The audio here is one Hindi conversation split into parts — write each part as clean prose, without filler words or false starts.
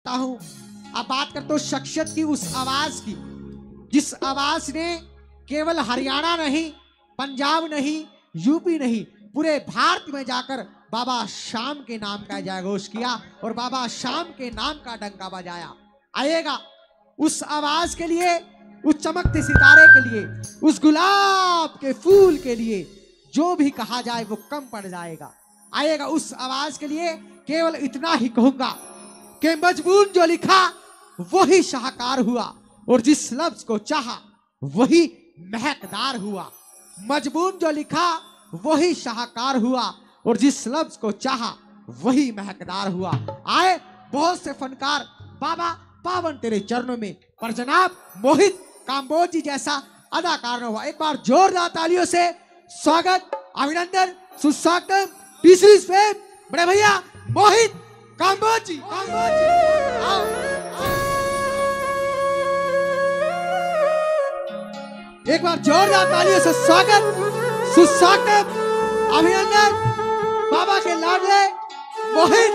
सकता हूं। अब बात करता हूं शख्सियत की, उस आवाज की जिस आवाज ने केवल हरियाणा नहीं, पंजाब नहीं, यूपी नहीं, पूरे भारत में जाकर बाबा श्याम के नाम का जयघोष किया और बाबा श्याम के नाम का डंका बजाया। आइएगा उस आवाज के लिए, उस चमकते सितारे के लिए, उस गुलाब के फूल के लिए जो भी कहा जाए वो कम पड़ जाएगा। आइएगा उस आवाज के लिए केवल इतना ही कहूंगा कि मजबून जो लिखा वही शाहकार हुआ और जिस लफ्ज को चाहा वही महकदार हुआ। मजबून जो लिखा वही शाहकार हुआ और जिस लफ्ज को चाहा वही महकदार हुआ। आए बहुत से फनकार बाबा पावन तेरे चरणों में, पर जनाब मोहित काम्बोज जी जैसा अदाकार न हुआ। एक बार जोरदार तालियों से स्वागत, अभिनंदन, सुस्वागत तीसरी फेम बड़े भैया मोहित काम्बोज जी। आओ, एक बार जोरदार तालियों से स्वागत, सुस्वागत, अभिनंदन बाबा के लाडले मोहित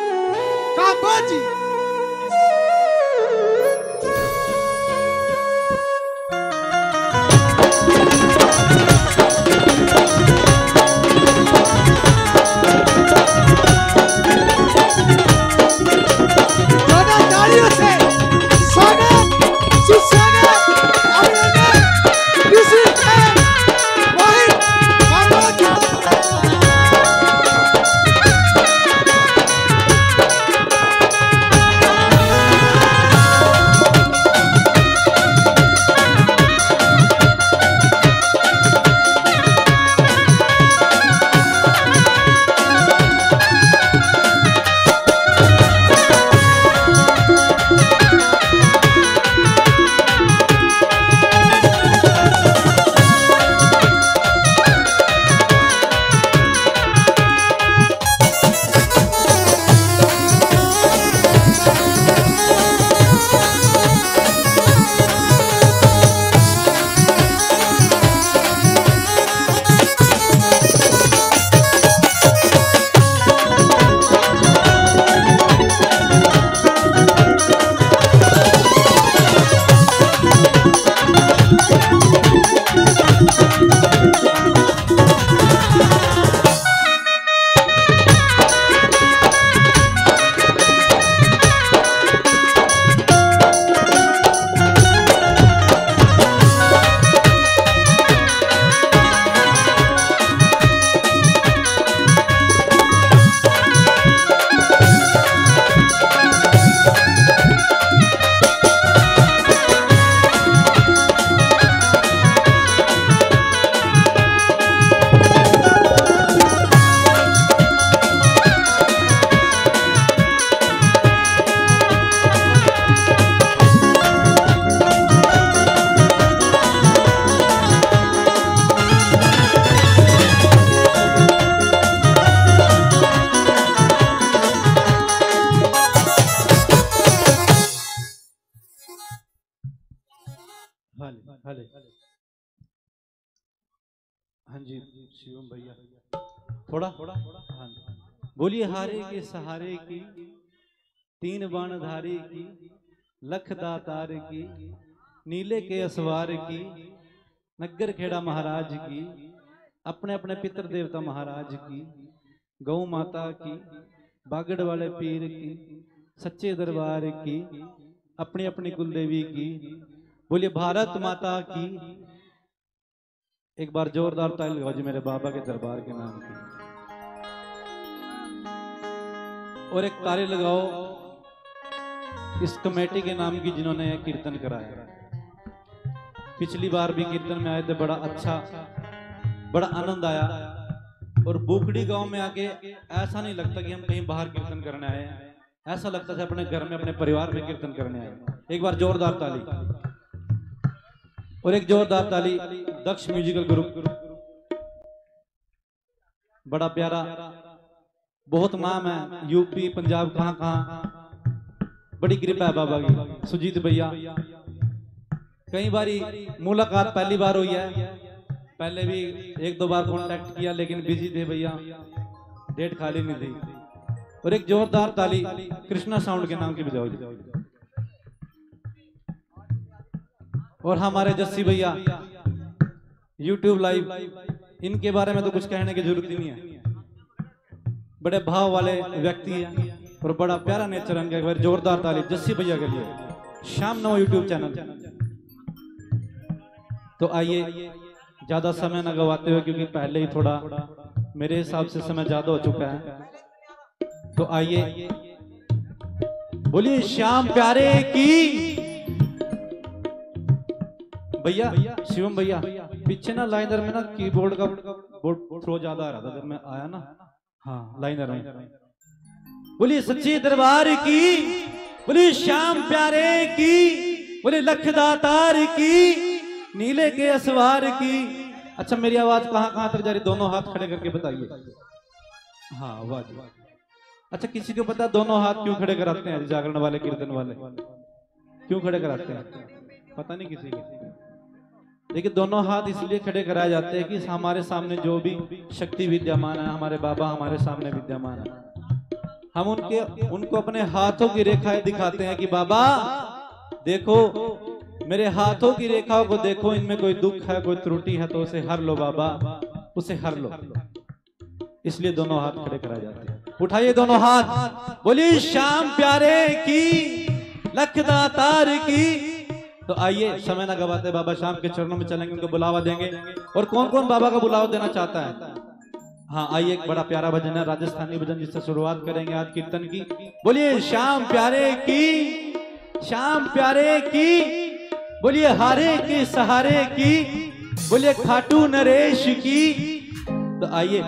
काम्बोज जी। हाँ जी शिवम भैया थोड़ा हाँ बोलिए। हारे के सहारे की, तीन बाणधारी की, लख दातार की, नीले के असवार की, नग्गर खेड़ा महाराज की, अपने अपने पितर देवता महाराज की, गौ माता की, बागड़ वाले पीर की, सच्चे दरबार की, अपनी अपनी कुलदेवी की। बोलिए भारत माता की। एक बार जोरदार ताली लगाओ जी मेरे बाबा के दरबार के नाम की। और एक ताली लगाओ इस कमेटी के नाम की जिन्होंने कीर्तन कराया। पिछली बार भी कीर्तन में आए थे, बड़ा अच्छा, बड़ा आनंद आया। और बुखड़ी गांव में आके ऐसा नहीं लगता कि हम कहीं बाहर कीर्तन करने आए हैं, ऐसा लगता है अपने घर में अपने परिवार में कीर्तन करने आए। एक बार जोरदार ताली। और एक जोरदार ताली दक्ष म्यूजिकल ग्रुप, बड़ा प्यारा, बहुत नाम है यूपी पंजाब कहां कहां, बड़ी कृपा है बाबा की। सुजीत भैया, कई बारी मुलाकात पहली बार हुई है, पहले भी एक दो बार कांटेक्ट किया लेकिन बिजी थे भैया, डेट खाली नहीं थी। और एक जोरदार ताली कृष्णा साउंड के नाम की बजाओ। और हमारे जस्सी भैया YouTube लाइव, इनके बारे में तो कुछ कहने की जरूरत ही नहीं है। बड़े भाव वाले व्यक्ति हैं और बड़ा प्यारा नेचर है। एक बार जोरदार ताली जस्सी भैया के लिए। शाम 9 YouTube चैनल। तो आइए ज्यादा समय न गवाते हुए, क्योंकि पहले ही थोड़ा मेरे हिसाब से समय ज्यादा हो चुका है, तो आइए बोलिए श्याम प्यारे की। भैया शिवम भैया पीछे ना लाइनर में ना कीबोर्ड का बोर्ड थ्रो ज्यादा आ रहा था जब मैं आया ना। हाँ लाइनर में बोलिए सच्चे दरबार की, बोलिए श्याम प्यारे की, बोलिए लखदातार की, नीले के असवार की। अच्छा मेरी आवाज कहाँ तक जा रही? दोनों हाथ खड़े करके बताइए। हाँ आवाज। अच्छा किसी को पता दोनों हाथ क्यों खड़े कराते हैं? जागरण वाले कीर्तन वाले क्यों खड़े कराते हैं? पता नहीं किसी को। देखिए दोनों हाथ इसलिए खड़े कराए जाते हैं कि हमारे सामने जो भी शक्ति विद्यमान है, हमारे बाबा हमारे सामने विद्यमान है, हम उनको अपने हाथों की रेखाएं दिखाते हैं कि बाबा देखो, मेरे हाथों की रेखाओं को देखो, इनमें कोई दुख है, कोई त्रुटि है तो उसे हर लो बाबा, उसे हर लो। इसलिए दोनों हाथ खड़े कराए जाते हैं। उठाइए दोनों हाथ, बोलिए श्याम प्यारे की, लखदातार की। तो आइए समय ना गवाते, बाबा श्याम के चरणों में चलेंगे, उनको बुलावा देंगे। और कौन कौन बाबा का बुलावा देना चाहता है? हाँ आइए, एक बड़ा प्यारा भजन है, राजस्थानी भजन, जिससे शुरुआत करेंगे आज कीर्तन की। बोलिए श्याम प्यारे की, श्याम प्यारे की, बोलिए हारे के सहारे की, बोलिए खाटू नरेश की। तो आइए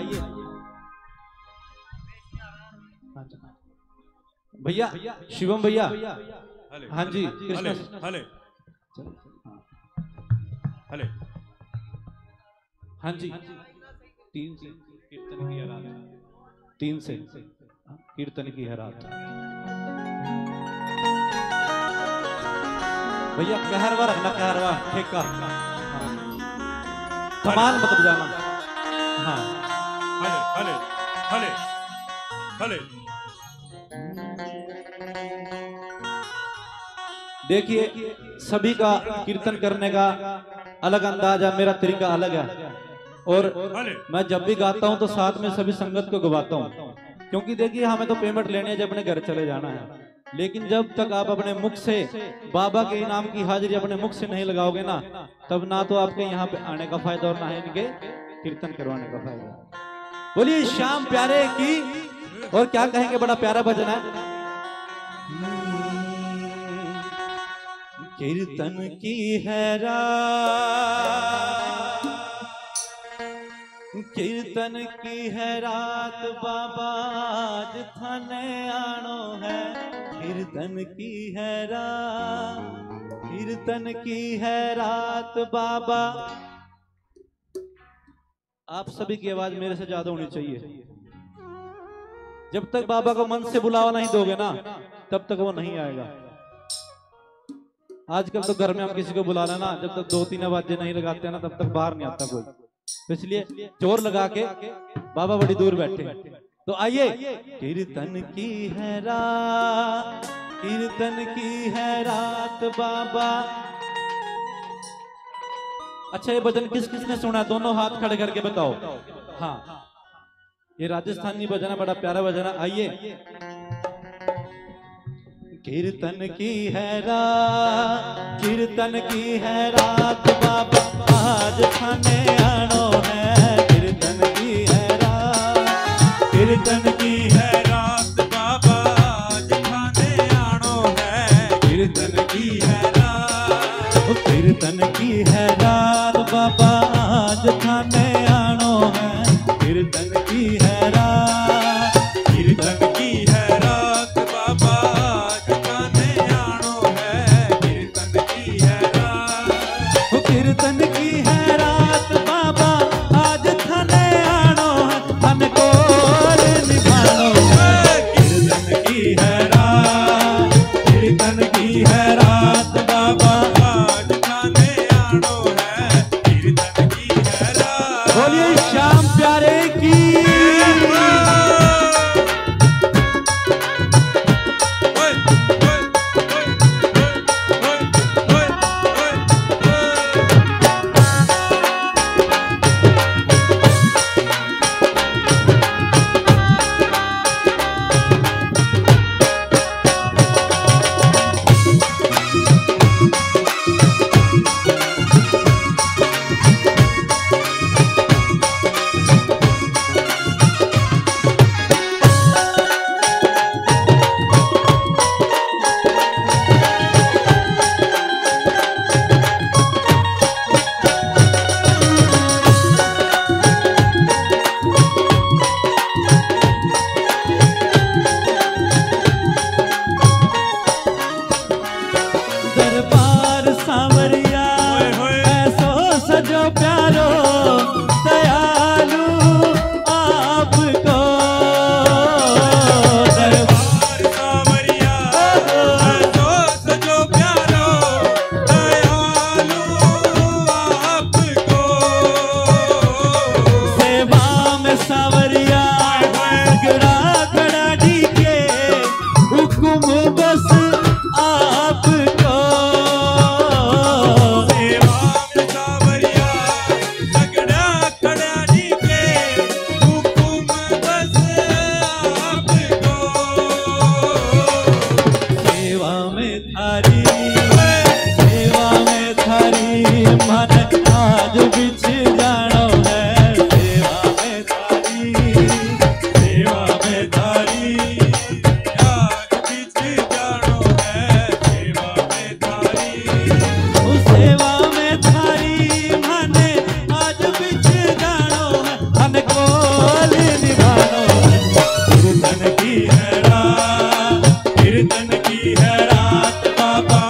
भैया शिवम भैया। हाँ जी कृष्ण हले हले। हाँ जी 3 से कीर्तन की है रात, 3 से कीर्तन की है रात। भैया कहरवा रखना, कहरवा ठेका, कमाल मत बजाना। हाँ हले हले हले हले। देखिए सभी का कीर्तन करने का अलग अंदाज है, मेरा तरीका अलग है। और मैं जब भी गाता हूं तो साथ में सभी संगत को गवाता हूं, क्योंकि देखिए हमें तो पेमेंट लेने है, जब अपने घर चले जाना है। लेकिन जब तक आप अपने मुख से बाबा के इनाम की हाजिरी अपने मुख से नहीं लगाओगे ना, तब ना तो आपके यहाँ पे आने का फायदा और ना ही इनके कीर्तन करवाने का फायदा। बोलिए श्याम प्यारे की। और क्या कहेंगे, बड़ा प्यारा भजन है। कीर्तन की है रात, कीर्तन की है रात बाबा, आज थाने आनो है। कीर्तन की है रात, कीर्तन की है रात बाबा। आप सभी की आवाज मेरे से ज्यादा होनी चाहिए। जब तक बाबा को मन से बुलावा नहीं दोगे ना, तब तक वो नहीं आएगा। आजकल तो घर में हम किसी को बुला लेना, जब तक 2-3 आवाजें नहीं लगाते ना, तब तक बाहर नहीं आता कोई। तो इसलिए जोर लगा के, बाबा बड़ी दूर बैठे। तो आइए, कीर्तन की है रात, कीर्तन की है रात बाबा। अच्छा ये भजन किस किसने सुना? दोनों हाथ खड़े करके बताओ। हाँ ये राजस्थानी भजन है, बड़ा प्यारा भजन है। आइए, कीर्तन की है रात, कीर्तन की है रात बाबा, आज थाने आनो है। कीर्तन की है रात, कीर्तन की है रात बाबा, आज थाने आनो है। कीर्तन की है रात, कीर्तन की है रात बाबा, आज थाने आनो है। कीर्तन की है रात, कीर्तन की है रात बाबा, कीर्तन की है रात बाबा, आज थाने आनो है। मन को निभानो है। कीर्तन की है रात, कीर्तन की है रात बाबा, आज थाने आनो है। कीर्तन की है रात। बोलिए श्याम प्यारे की। थारी, सेवा में थारी मन आज बिछ जानो है। सेवा में थारी, सेवा में थारी आज बिछ जानो है। सेवा में थारी, सेवा में थारी मन आज बिछ जानो है। मन कोल निभानो है। कीर्तन की है रात, कीर्तन की है रात बाबा।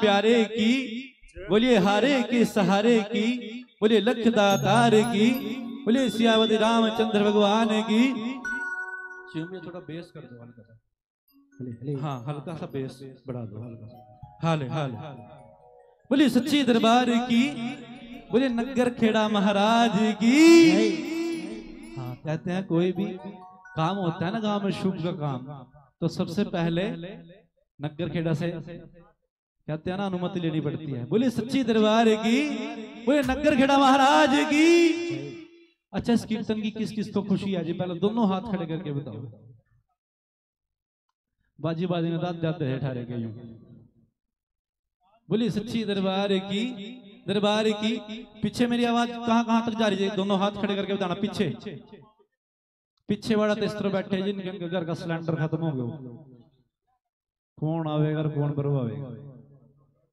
प्यारे की, बोलिए हारे के सहारे की, बोलिए लख दातार की, बोलिए सियावती रामचंद्र भगवान की। शिव थोड़ा बेस कर दो, हल्का सा, हाँ हल्का सा बेस बढ़ा दो, हल्का सा, हाले हाले। बोलिए सच्ची दरबार की, बोलिए नगर खेड़ा महाराज की। हाँ कहते हैं कोई भी काम होता है ना गांव में, शुभ का काम, तो सबसे पहले नगर खेड़ा से कहते हैं ना अनुमति लेनी पड़ती है। बोलिए सच्ची दरबार की, बोलिए नगर खेड़ा महाराज की। अच्छा इस कीर्तन की किस किस को खुशी है जी? पहले दोनों हाथ खड़े करके बताओ। बाजी बाजी ने दांत जाते हैं ठारे के यूं। बोलिए सच्ची दरबार की, दरबार की। पीछे मेरी आवाज कहां कहां तक जा रही है? दोनों हाथ खड़े करके बताना। पीछे पीछे वाला तो इस तरह बैठे जिनके घर का सिलेंडर खत्म हो गया, कौन आवेगा और कौन बरवावेगा।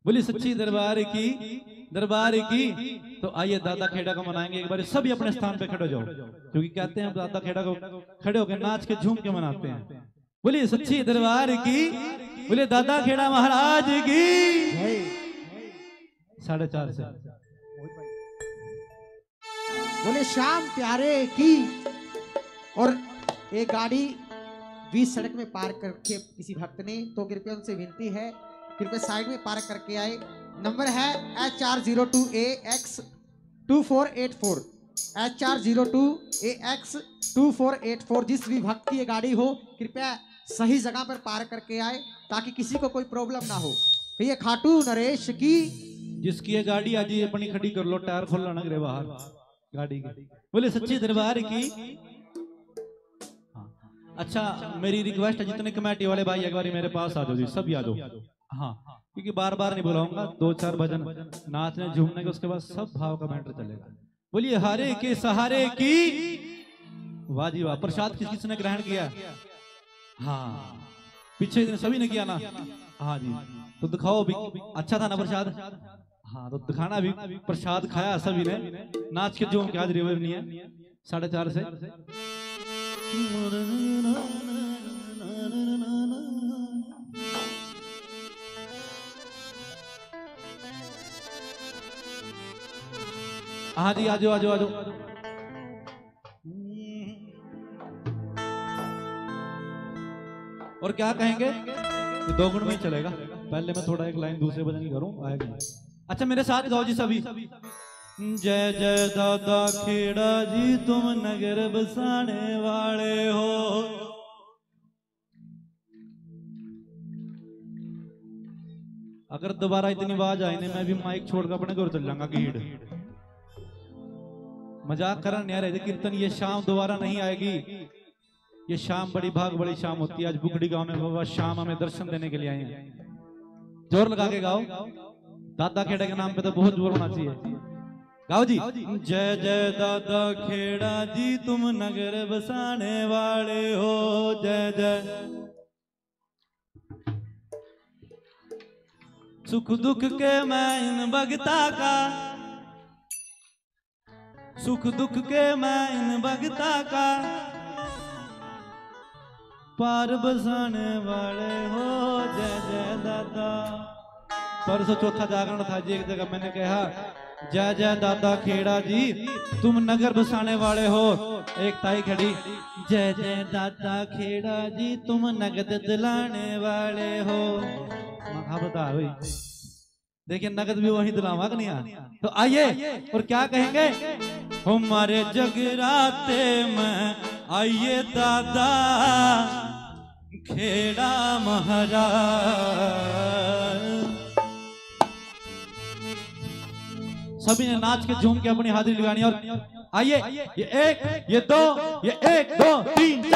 बोलिए सच्ची दरबार की, दरबार की। तो आइए दादा खेड़ा को मनाएंगे एक बार, सभी अपने स्थान पे खड़े हो जाओ, क्योंकि कहते हैं दादा खेड़ा को खड़े होकर नाच के झूम के मनाते हैं। बोलिए सच्ची दरबार की, बोलिए दादा खेड़ा महाराज की। 4:30 से बोले श्याम प्यारे की। और एक गाड़ी बीच सड़क में पार्क करके किसी भक्त ने, तो कृपया उनसे विनती है कृपया साइड में पार्क करके आए। नंबर है HR02AX2484, HR02AX2484। जिस भी भक्त की ये गाड़ी हो कृपया सही जगह पर पार्क करके आए, ताकि किसी को कोई प्रॉब्लम ना हो। तो ये खाटू नरेश की। जिसकी ये गाड़ी आज ये अपनी खड़ी कर लो, टायर खोल ना गिरे बाहर गाड़ी की। बोले सच्ची दरबार की। अच्छा मेरी रिक्वेस्ट है, जितने कमेटी वाले भाई एक बार मेरे पास आ जाओ जी, सब आ जाओ। हाँ क्योंकि बार बार नहीं बुलाऊंगा, 2-4 भजन नाचने झूमने के, उसके बाद सब भाव का मैटर चलेगा। बोलिए हारे के सहारे की। वाह जी वाह। प्रसाद किस किसने ग्रहण किया? हाँ पीछे दिन सभी ने किया ना। हाँ जी तो दिखाओ भी, अच्छा था ना प्रसाद? हाँ तो दिखाना भी, प्रसाद खाया सभी ने, नाच के झूम के आज रिवर नहीं है। 4:30 से हाँ जी आजो आजो आजो। और क्या कहेंगे? 2 गुण में ही चलेगा। पहले मैं थोड़ा एक लाइन दूसरे भजन की करूं, आएगा। अच्छा मेरे साथ गाओ जी सभी। जय जय दादा खेड़ा जी, तुम नगर बसाने वाले हो। अगर दोबारा इतनी आवाज आए ना, मैं भी माइक छोड़कर अपने घर चल जाऊंगा गीड़। मजाक करना नहीं आ रहे कीर्तन, ये शाम दोबारा नहीं आएगी। ये शाम बड़ी भाग बड़ी शाम होती है। आज बुगड़ी गांव में बाबा शाम हमें दर्शन देने के लिए आए हैं। जोर लगा के गाओ, दादा खेड़ा के नाम पे तो बहुत जोर होना चाहिए। गाओ जी। जय जय दादा खेड़ा जी, तुम नगर बसाने वाले हो। जय जय। सुख दुख के मैं इन भगता का, सुख दुख के मैं इन भगता का, पार बसाने वाले हो। जय जय दादा। परसों चौथा जागरण था जी, एक जगह मैंने कहा जय जय दादा खेड़ा जी, तुम नगर बसाने वाले हो। एक ताई खड़ी, जय जय दादा खेड़ा जी, तुम नगद दिलाने वाले हो। हाँ बता भाई, देखिए नगद भी वही दिलावा कि नहीं। तो आइए और क्या कहेंगे? हमारे जगराते में आइए दादा खेड़ा महाराज। सभी ने नाच के झूम के अपनी हाजिरी लगानी। और आइए ये 1 ये 2 ये 1 2 3 4।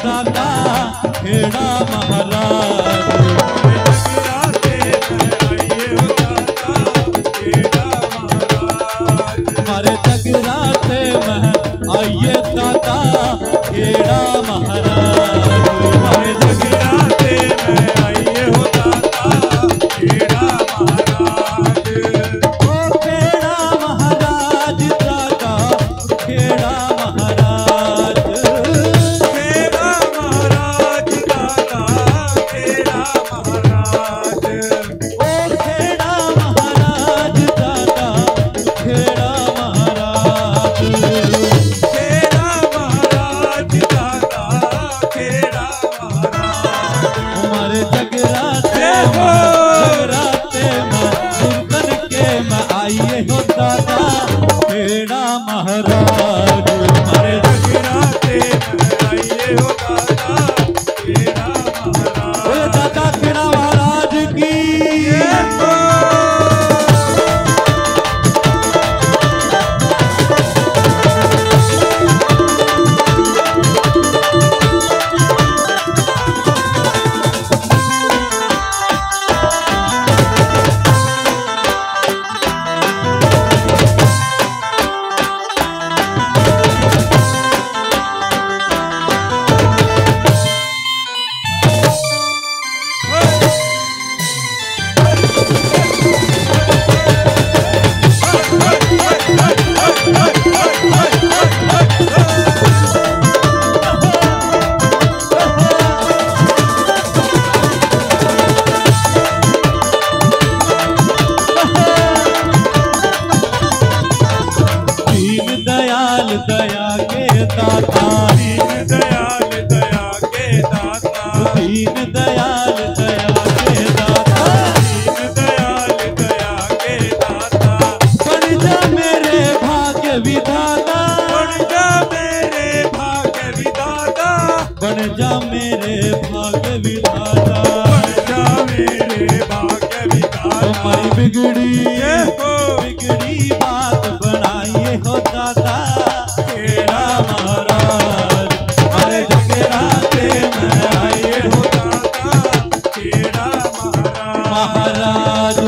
दाता खेड़ा महाराज। हमारे जगराते में आइए दाता खेड़ा महाराज। हमारे जगराते में आइए हो दाता खेड़ा महाराज। ओ खेड़ा महाराज दाता खेड़ा महाराज। खेड़ा महाराज दाता खेड़ा महाराज। ओ खेड़ा महाराज दाता खेड़ा महाराज। खेड़ा महाराज दाता खेड़ा महाराज। हमारे जगराते में सुनकर के मैं आइए हो दाता खेड़ा महाराज। हमारे जगराते में आइए हो दाता खेड़ा महाराज। बोले दाता खेड़ा महाराज की। दया के दाता दीन दयाल दया के दाता। दीन दयाल दया के दाता दीन दयाल दया के दाता। बन जा मेरे भाग्य विधाता। बन जा मेरे भाग्य विधाता। बन जा मेरे भाग्य विधाता। बन जा मेरे भाग्य विधाता। हमारी बिगड़ी बात बनाइए हो दाता खेड़ा महाराज। हमारे जगराते में आइए हो दाता खेड़ा महाराज।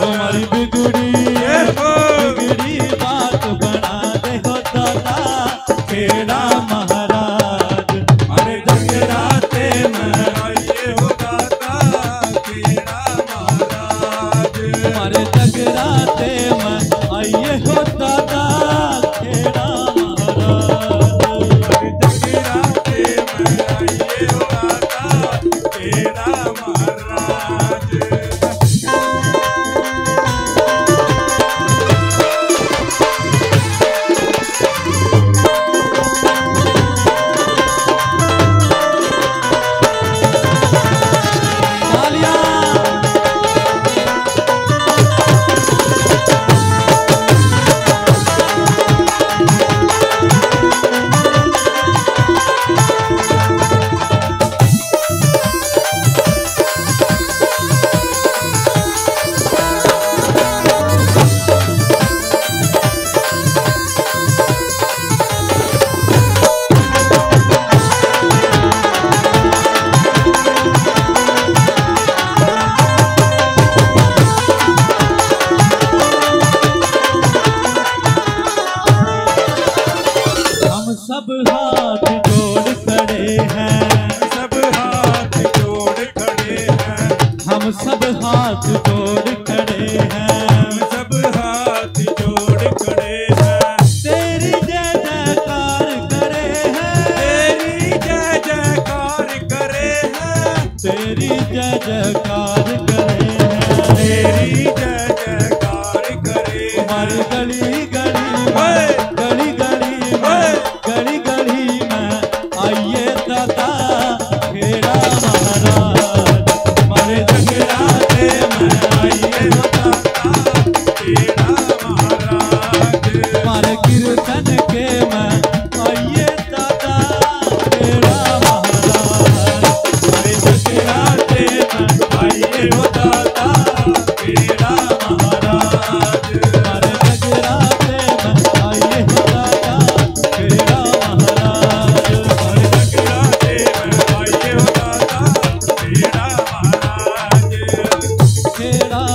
हमारी बिगड़ी बात बना दे हो दाता खेड़ा महाराज। हमारे जगराते में आइए हो दाता खेड़ा महाराज। हमारे जगराते में आइए हो दाता खेड़ा महाराज। हमारे जगराते में आइए हो दाता खेड़ा महाराज।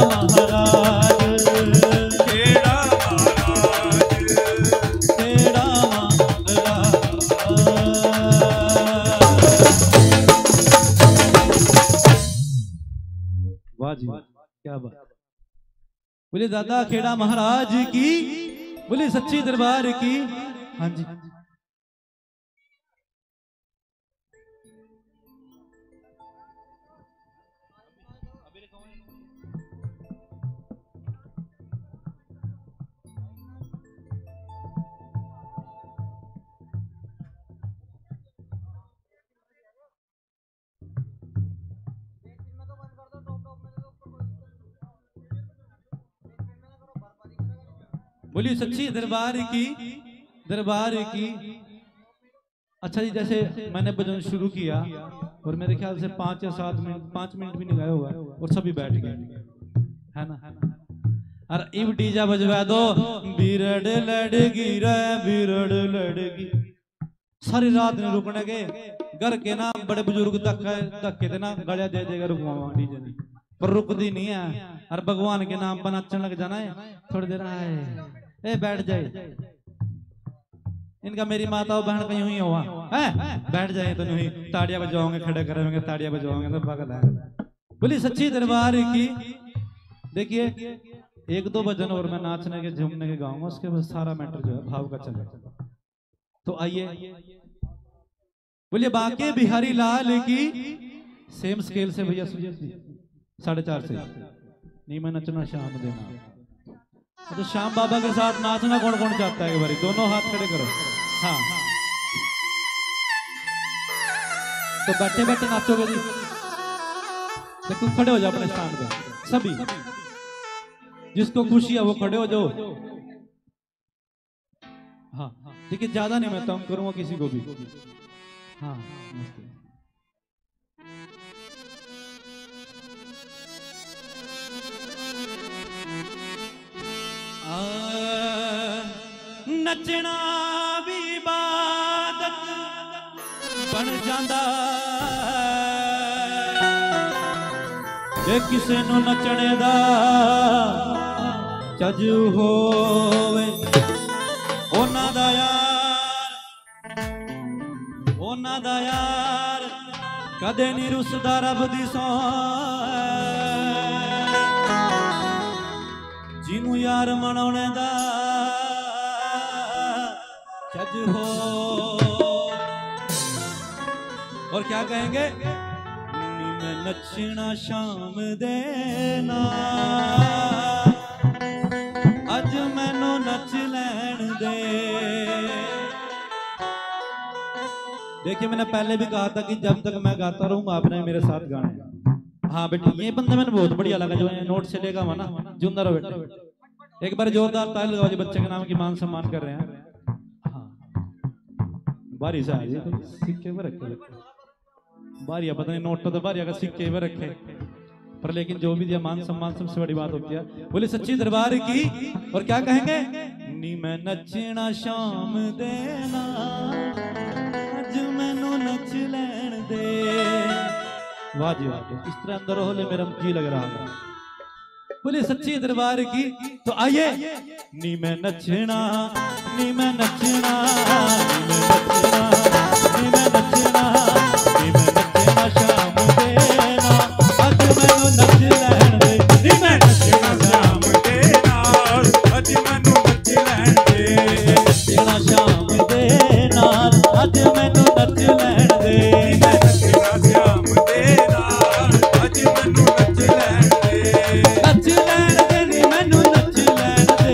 महाराज, खेड़ा महाराज, खेड़ा महाराज। वाह जी क्या बात। बोले दादा खेड़ा महाराज की, बोले सच्ची दरबार की। हाँ जी बोलिए सच्ची दरबार की, दरबार की। अच्छा जी, जैसे मैंने भजन शुरू किया और मेरे ख्याल से 5 या 7 मिनट, 5 मिनट भी नहीं गए होगा और सभी बैठ गए, है ना। और इब डीजा बजवा दो, बिरड़ लड़गी रे बिरड़ लड़गी। सारी रात नहीं रुकने के, घर के ना बड़े बुजुर्ग धक्के थे ना गलिया दे देगा रुकवा डीजे नहीं, पर रुकती नहीं है। और भगवान के नाम पर नचने लग जाना है थोड़ी देर। आए ए बैठ जाए, इनका मेरी माता और बहन कहीं हुई हुआ है, बैठ जाए तो नहीं ताड़ियां बजाओगे, खड़े करेंगे ताड़ियां बजाओगे तो पागल है। बोली सच्ची दरबार की। देखिए 1-2 भजन और मैं नाचने के झूमने के गाऊंगा, उसके बाद सारा मैटर जो है भाव का चलेगा। तो आइए बोलिए बाके बिहारी लाल की। सेम स्केल से भैया सुजीत जी 4.5 से। नहीं मैं नचना श्याम देना, तो श्याम बाबा के साथ नाचना कौन कौन चाहता है? एक बारी दोनों हाथ खड़े करो। हाँ तो बैठे बैठे नाचोगे जी, देखो खड़े हो जाओ अपने स्थान पे सभी, जिसको खुशी है वो खड़े हो जाओ। हाँ देखिए ज्यादा नहीं मैं तंग करूंगा किसी को भी। हाँ नचना भी इबादत बन जांदा, जे किसे नु नचने दा चज होवे, ओना दा यार कदे नहीं रुसदा रब दी सौ। जिनू यार मनाने दा चज हो। और क्या कहेंगे? नी मैं नचना शाम देना, अज मैनू नच लैन दे। देखिए मैंने पहले भी कहा था कि जब तक मैं गाता रहूंगा आपने मेरे साथ गाने। हाँ बेटी ये बंदा मैंने बहुत बढ़िया लगा जो नोट से लेगा वहाँ ना, जुंदा रहो बेटा। एक बार जोरदार ताली लगाओ जी, बच्चे के नाम की मान सम्मान कर रहे हैं। बारी से आइए तो सिक्के में रखे, बारिया पता नहीं नोट तो बारिया का सिक्के में रखे, पर लेकिन जो भी दिया मान सम्मान सबसे बड़ी बात होती है। बोले सच्ची दरबार की। और क्या कहेंगे? नी मैं नचना शाम देना, अज मैनू नच लैन दे। वाह जी वाह, इस तरह अंदर हो ले मेरा जी लग रहा है। बोले सच्ची दरबार की। तो आइए नी मैं नचना, नी मैं नचना, नी मैं नचना, नी मैं नचना शाम देना, अज मैनू नच लैन दे। नी मैं नचना शाम देना, अज मैनू नच लैन दे। नचना शाम देना, अज मैनू नच लैन दे। मैं नचना शाम देना, अज मैनू नच लैन दे। नच लैन दे नी मैनू नच लैन दे,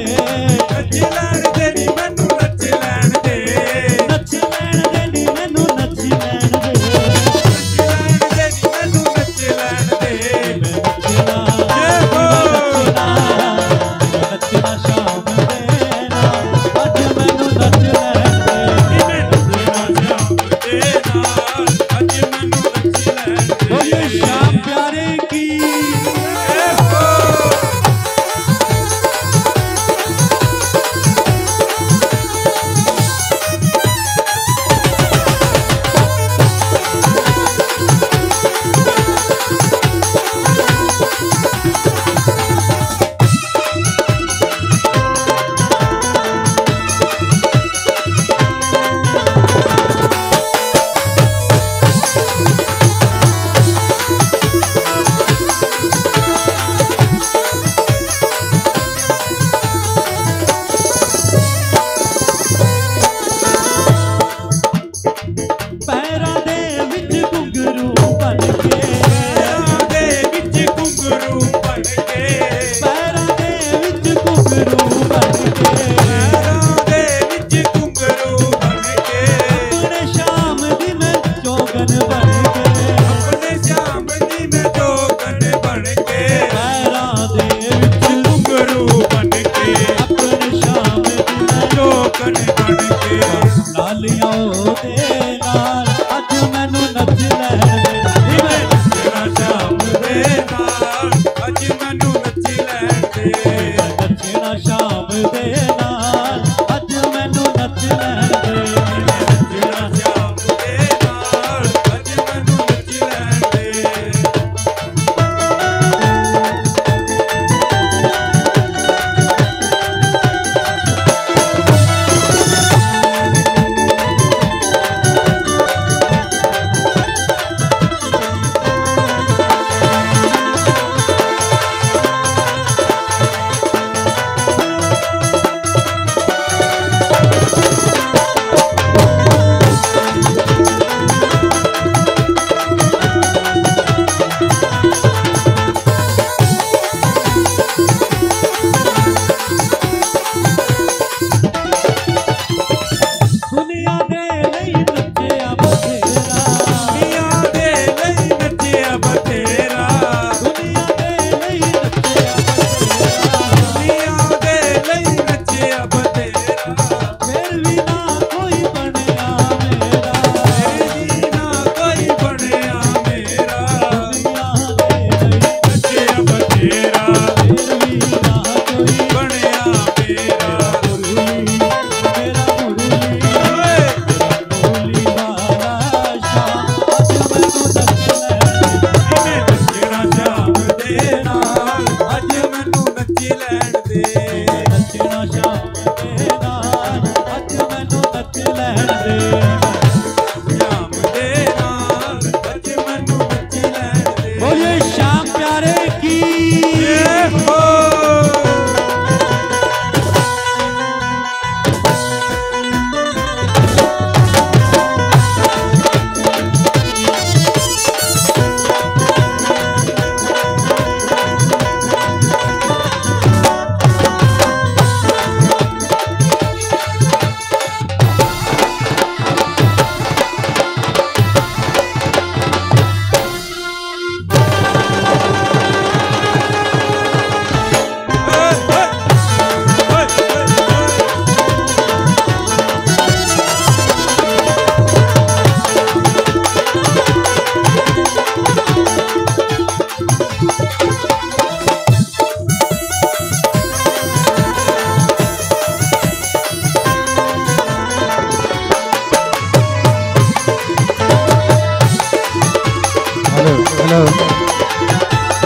नच लैन दे नी मैनू नच लैन दे, नच लैन नचना शाम दे नाल अज मैनू नच लैण दे नचना शाम दे नाल अज मैनू नच लैण दे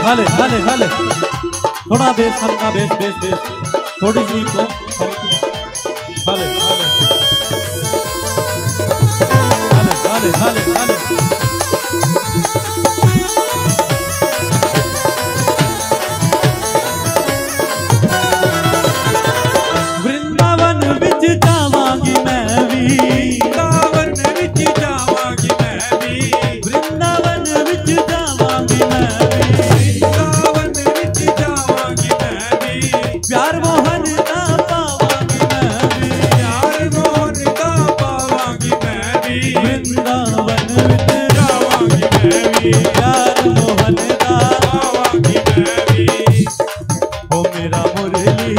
हले हले हले थोड़ा बेस हल्का बेस बेस बेस थोड़ी सी को हले हले हले हले हले हले वृंदावन विच जावांगी मैं भी वृंदावन विच जावांगी मैं भी वृंदावन विच जावांगी मैं वृंदावन विच जावांगी मैं भी प्यार मोहन का पावांगी मैं भी प्यार मोहन का पावांगी मैं भी वृंदावन विच जावांगी मैं भी प्यार मोहन का पावांगी मैं भी ओ मेरा मुरली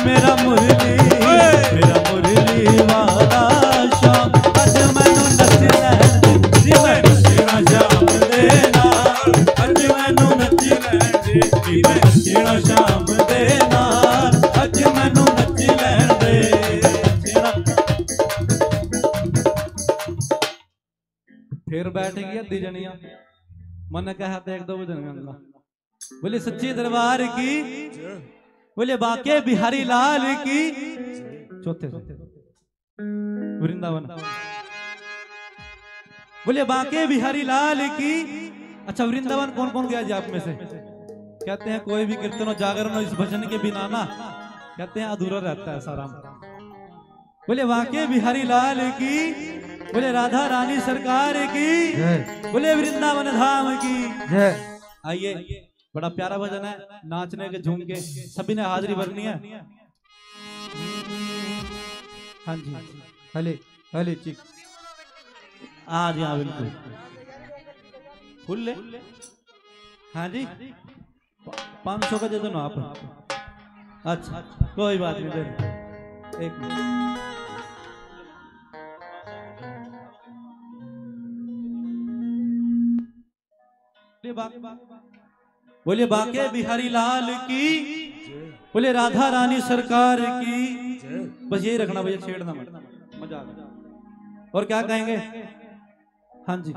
मेरा मुरली मेरा मुरली वाला शाम अज मैनू नच लैण दे मैं नचना शाम दे नाल अज मैनू नच लैण दे मैं नचना शाम दे नाल अज मैनू नच लैण दे फिर बैठ गई अद्धी जनिया मन कहा तो एक दो बजन गंगा बोले सच्चे दरबार की बोले बाके बिहारी लाल की चौथे वृंदावन बोले बाके बिहारी लाल की। अच्छा वृंदावन कौन कौन गया जी आप में से? कहते हैं कोई भी कीर्तन और जागरण और इस भजन के बिना ना कहते हैं अधूरा रहता है सारा। बोले बाके बिहारी लाल की बोले राधा रानी सरकार की बोले वृंदावन धाम की जय। आइए बड़ा प्यारा भजन है, नाचने के झूम के सभी ने हाजिरी भरनी है। हाँ जी हले हले चिक आज यहाँ बिल्कुल फुल ले। हाँ जी 500 का दे दो ना आप। अच्छा कोई बात नहीं दे दो। एक मिनट बोलिए बाके बिहारी लाल की बोले राधा रानी सरकार की। बस यही रखना भैया, छेड़ना मत, मजा आ गया। और क्या कहेंगे? हाँ जी,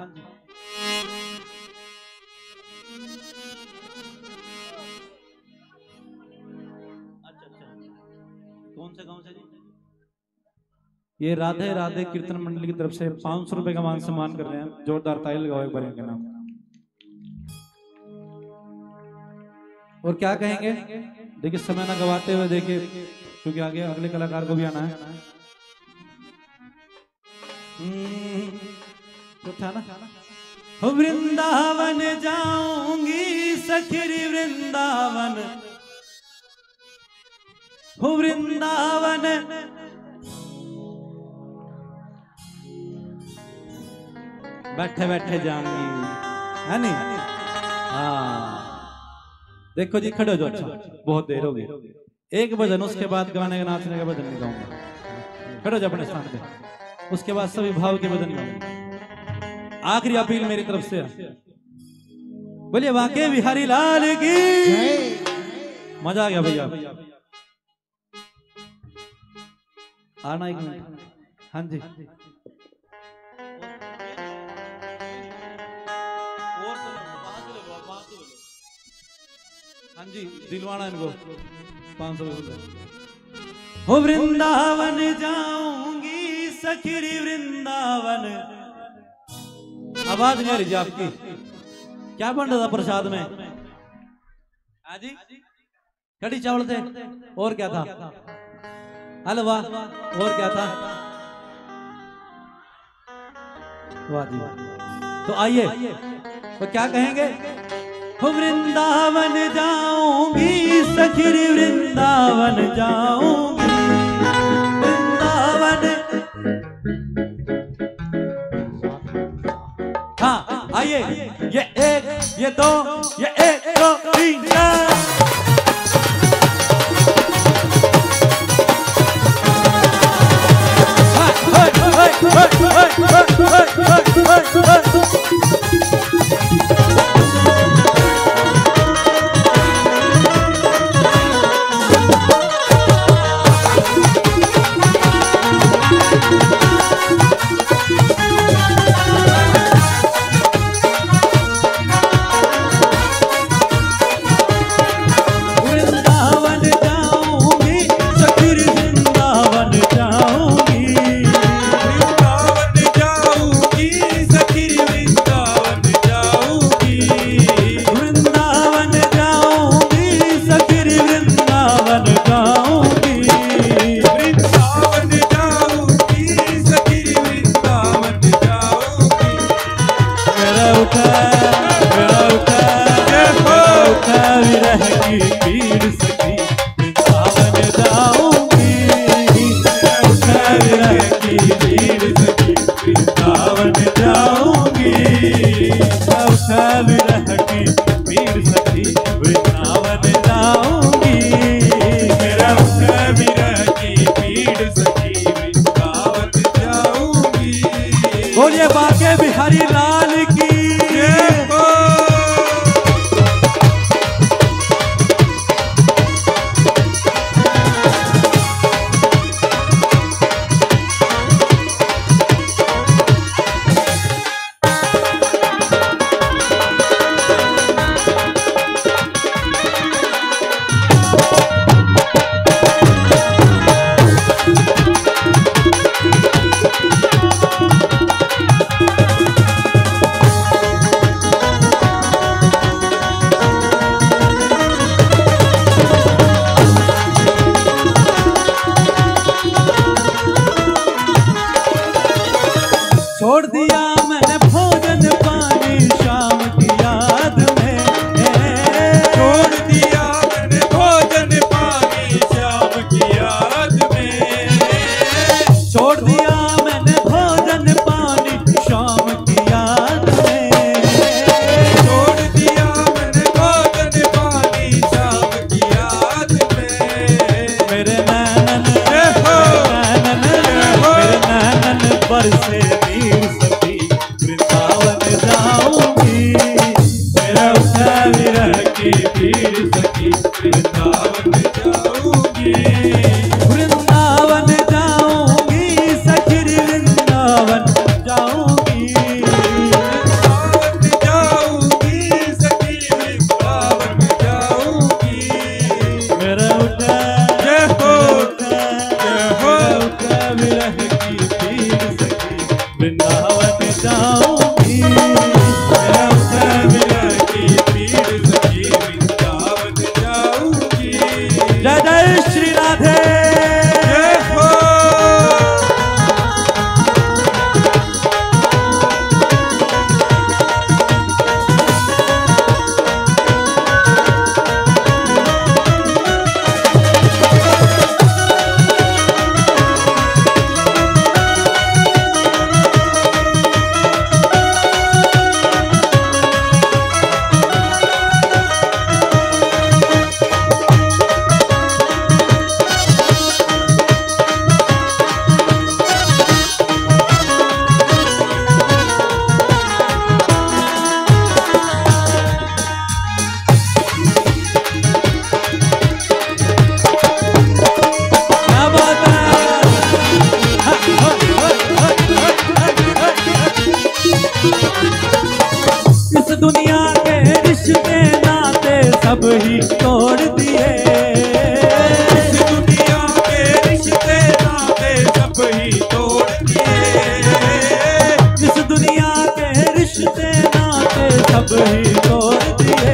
कौन से गांव से जी? ये राधे राधे कीर्तन मंडली की तरफ से 500 रुपए का मान सम्मान कर रहे हैं। जोरदार ताली लगाओ एक बार इनके नाम। और क्या कहेंगे? देखिए समय ना गवाते हुए, देखिए क्योंकि आगे अगले कलाकार को भी आना है। तो था ना, वृंदावन जाऊंगी सखी वृंदावन, वृंदावन बैठे बैठे जाऊंगी, है नहीं? हाँ देखो जी, खड़े हो जाओ। अच्छा बहुत देर हो गई, एक भजन, उसके बाद गाने का नाचने का भजन नहीं गाऊंगा। खड़े हो जाओ अपने स्थान पे, उसके बाद सभी भाव के भजन गाऊंगा। आखिरी अपील मेरी तरफ से, बोलिए वाके बिहारी लाल की। मजा आ गया भैया। आना एक मिनट। हाँ जी, हाँ जी दिलवाना इनको 500 हो। वृंदावन जाऊंगी सखी वृंदावन। आवाज नहीं आ रही जी आपकी, क्या बन रहा था प्रसाद में? हाँ जी, कड़ी चावल थे, और क्या था? हलवा, और क्या था? वाह जी। तो आइए, तो क्या कहेंगे? वृंदावन जाऊंगी सखी वृंदावन जाऊंगी, वृंदावन। हाँ आइए, ये एक, ये दो, ये 1 2 3 4। जाऊंगी वृंदावन जाऊंगी सखी वृंदावन जाऊंगी सखी वृंदावन जाऊंगी मेरा उठा जय हो उठा विरह की पीर सखी वृंदावन जाऊंगी मेरा उठा विरह की पीर सखी वृंदावन जाऊंगी जय जय श्री राधे जय हो क्या बात है इस दुनिया के रिश्ते नाते सब ही तोड़ दिए इस दुनिया के रिश्ते नाते सब ही तोड़ दिए इस दुनिया के रिश्ते नाते सब ही तोड़ दिए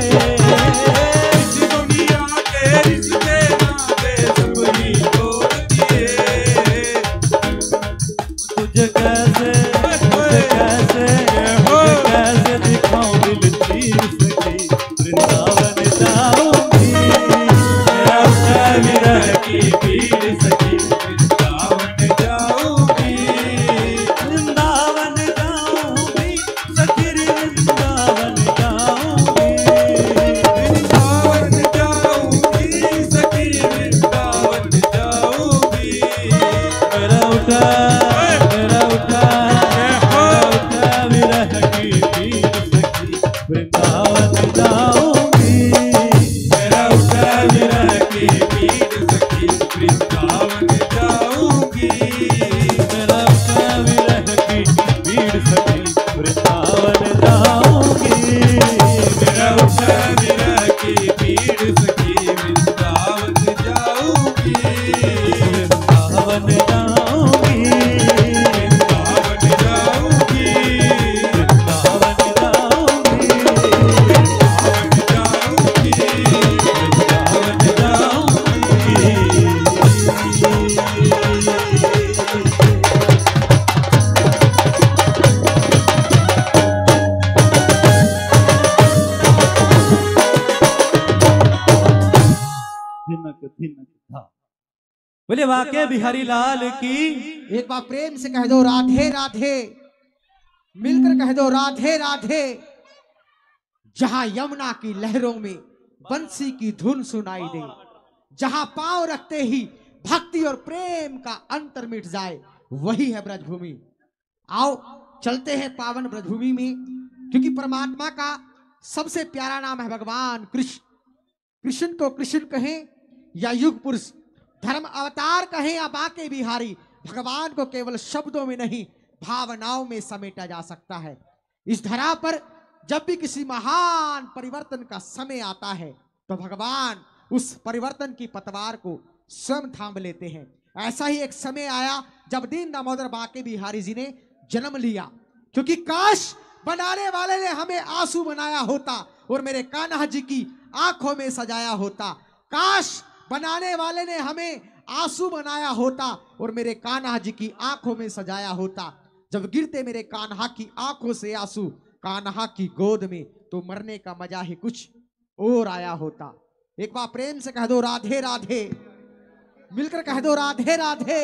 इस दुनिया के रिश्ते नाते सब ही तोड़ दिए तुझे कैसे दिखाऊं दिल तीर सखी वृंदावन जाऊंगी मेरा उठा विरह की पीर सखी वृंदावन जाऊंगी वृंदावन जाऊंगी सखी वृंदावन जाऊंगी वृंदावन जाऊंगी सखी वृंदावन जाऊंगी मेरा उठा विरह की पीर सखी वृंदावन जाऊंगी मेरा उठा विरह की पीर सखी वृंदावन जाऊंगी मेरा उठा विरह की पीर सखी वृंदावन जाऊंगी मेरा उठा विरह की पीर सखी वृंदावन जाऊंगी वृंदावन जाऊंगी वृंदावन जाऊंगी वृंदावन जाऊंगी वृंदावन जाऊंगी धिनक धिनक था बोले वाके बिहारी लाल की एक बार प्रेम से कह दो राधे राधे, मिलकर कह दो राधे राधे। जहां यमुना की लहरों में बंसी की धुन सुनाई दे, जहां पांव रखते ही भक्ति और प्रेम का अंतर मिट जाए, वही है ब्रजभूमि। आओ चलते हैं पावन ब्रजभूमि में, क्योंकि परमात्मा का सबसे प्यारा नाम है भगवान कृष्ण। कृष्ण को कृष्ण कहें या युग पुरुष, धर्म अवतार कहें या बाके बिहारी, भगवान को केवल शब्दों में नहीं भावनाओं में समेटा जा सकता है। इस धरा पर जब भी किसी महान परिवर्तन का समय आता है तो भगवान उस परिवर्तन की पतवार को स्वयं थाम लेते हैं। ऐसा ही एक समय आया जब दीन दामोदर बाके बिहारी जी ने जन्म लिया, क्योंकि काश बनाने वाले ने हमें आंसू बनाया होता और मेरे कान्हा जी की आंखों में सजाया होता। काश बनाने वाले ने हमें आंसू बनाया होता और मेरे कान्हा जी की आंखों में सजाया होता। जब गिरते मेरे कान्हा की आंखों से आंसू कान्हा की गोद में, तो मरने का मजा ही कुछ और आया होता। एक बार प्रेम से कह दो राधे राधे, मिलकर कह दो राधे राधे।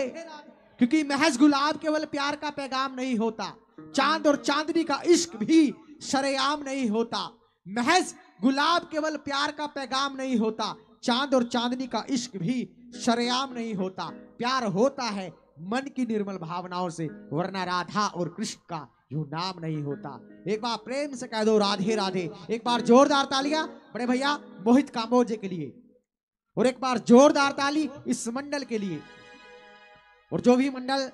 क्योंकि महज गुलाब केवल प्यार का पैगाम नहीं होता, चांद और चांदनी का इश्क भी शरेआम नहीं होता। महज गुलाब केवल प्यार का पैगाम नहीं होता, चांद और चांदनी का इश्क भी शरेआम नहीं होता। प्यार होता है मन की निर्मल भावनाओं से, वरना राधा और कृष्ण का यूं नाम नहीं होता। एक बार प्रेम से कह दो राधे राधे। एक बार जोरदार तालियां बड़े भैया मोहित कांबोजे के लिए। और एक बार जोरदार ताली इस मंडल के लिए। और जो भी मंडल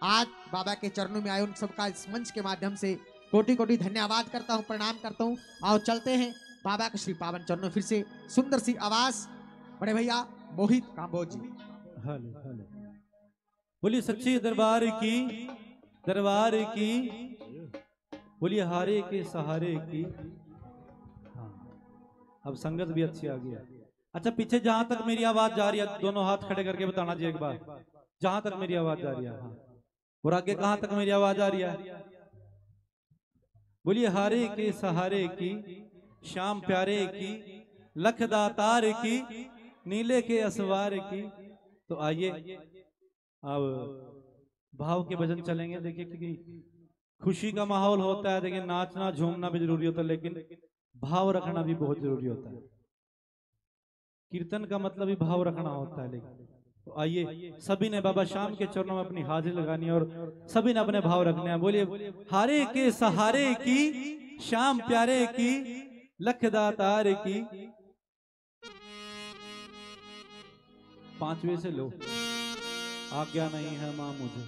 आज बाबा के चरणों में आए उन सबका इस मंच के माध्यम से कोटि कोटि धन्यवाद करता हूं, प्रणाम करता हूं। आओ चलते हैं बाबा के श्री पावन चरणों। फिर से सुंदर सी आवाज बड़े भैया मोहित कांबोज जी। बोलिए सच्ची दरबार की, दरबार की, बोलिए हारे के सहारे की। हाँ, अब संगत भी अच्छी आ गई है। अच्छा, पीछे जहां तक मेरी आवाज जा रही है दोनों हाथ खड़े करके बताना जी एक बार, जहां तक मेरी आवाज जा रही है। हाँ, और आगे कहां तक मेरी आवाज आ रही है? बोलिए हारे के सहारे की, श्याम प्यारे की, लख दातार की, नीले के असवार की। तो आइए अब भाव के भजन चलेंगे। देखिए क्योंकि खुशी का माहौल होता है, देखिए नाचना झूमना भी जरूरी होता है, लेकिन भाव रखना भी बहुत जरूरी होता है। कीर्तन का मतलब ही भाव रखना होता है। लेकिन तो आइए सभी ने बाबा श्याम के चरणों में अपनी हाजिरी लगानी है और सभी ने अपने भाव रखने हैं। बोलिए हारे के सहारे की, श्याम प्यारे की, लख दातार की। पांचवे से लो, आज्ञा नहीं है मां मुझे।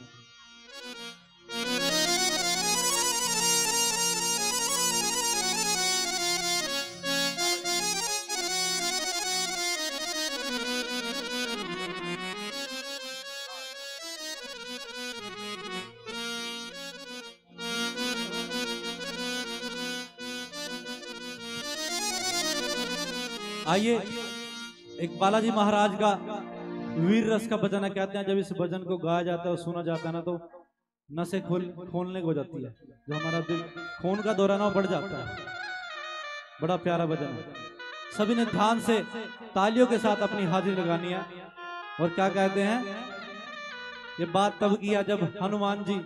आइए एक बालाजी महाराज का वीर रस का भजन है। कहते हैं जब इस भजन को गाया जाता है और सुना जाता है ना, तो नसें खोलने को हो जाती है। जो हमारा दिल खून का दौरा ना बढ़ जाता है। बड़ा प्यारा भजन है। सभी ने ध्यान से तालियों के साथ अपनी हाजिरी लगानी है। और क्या कहते हैं, ये बात तब किया जब हनुमान जी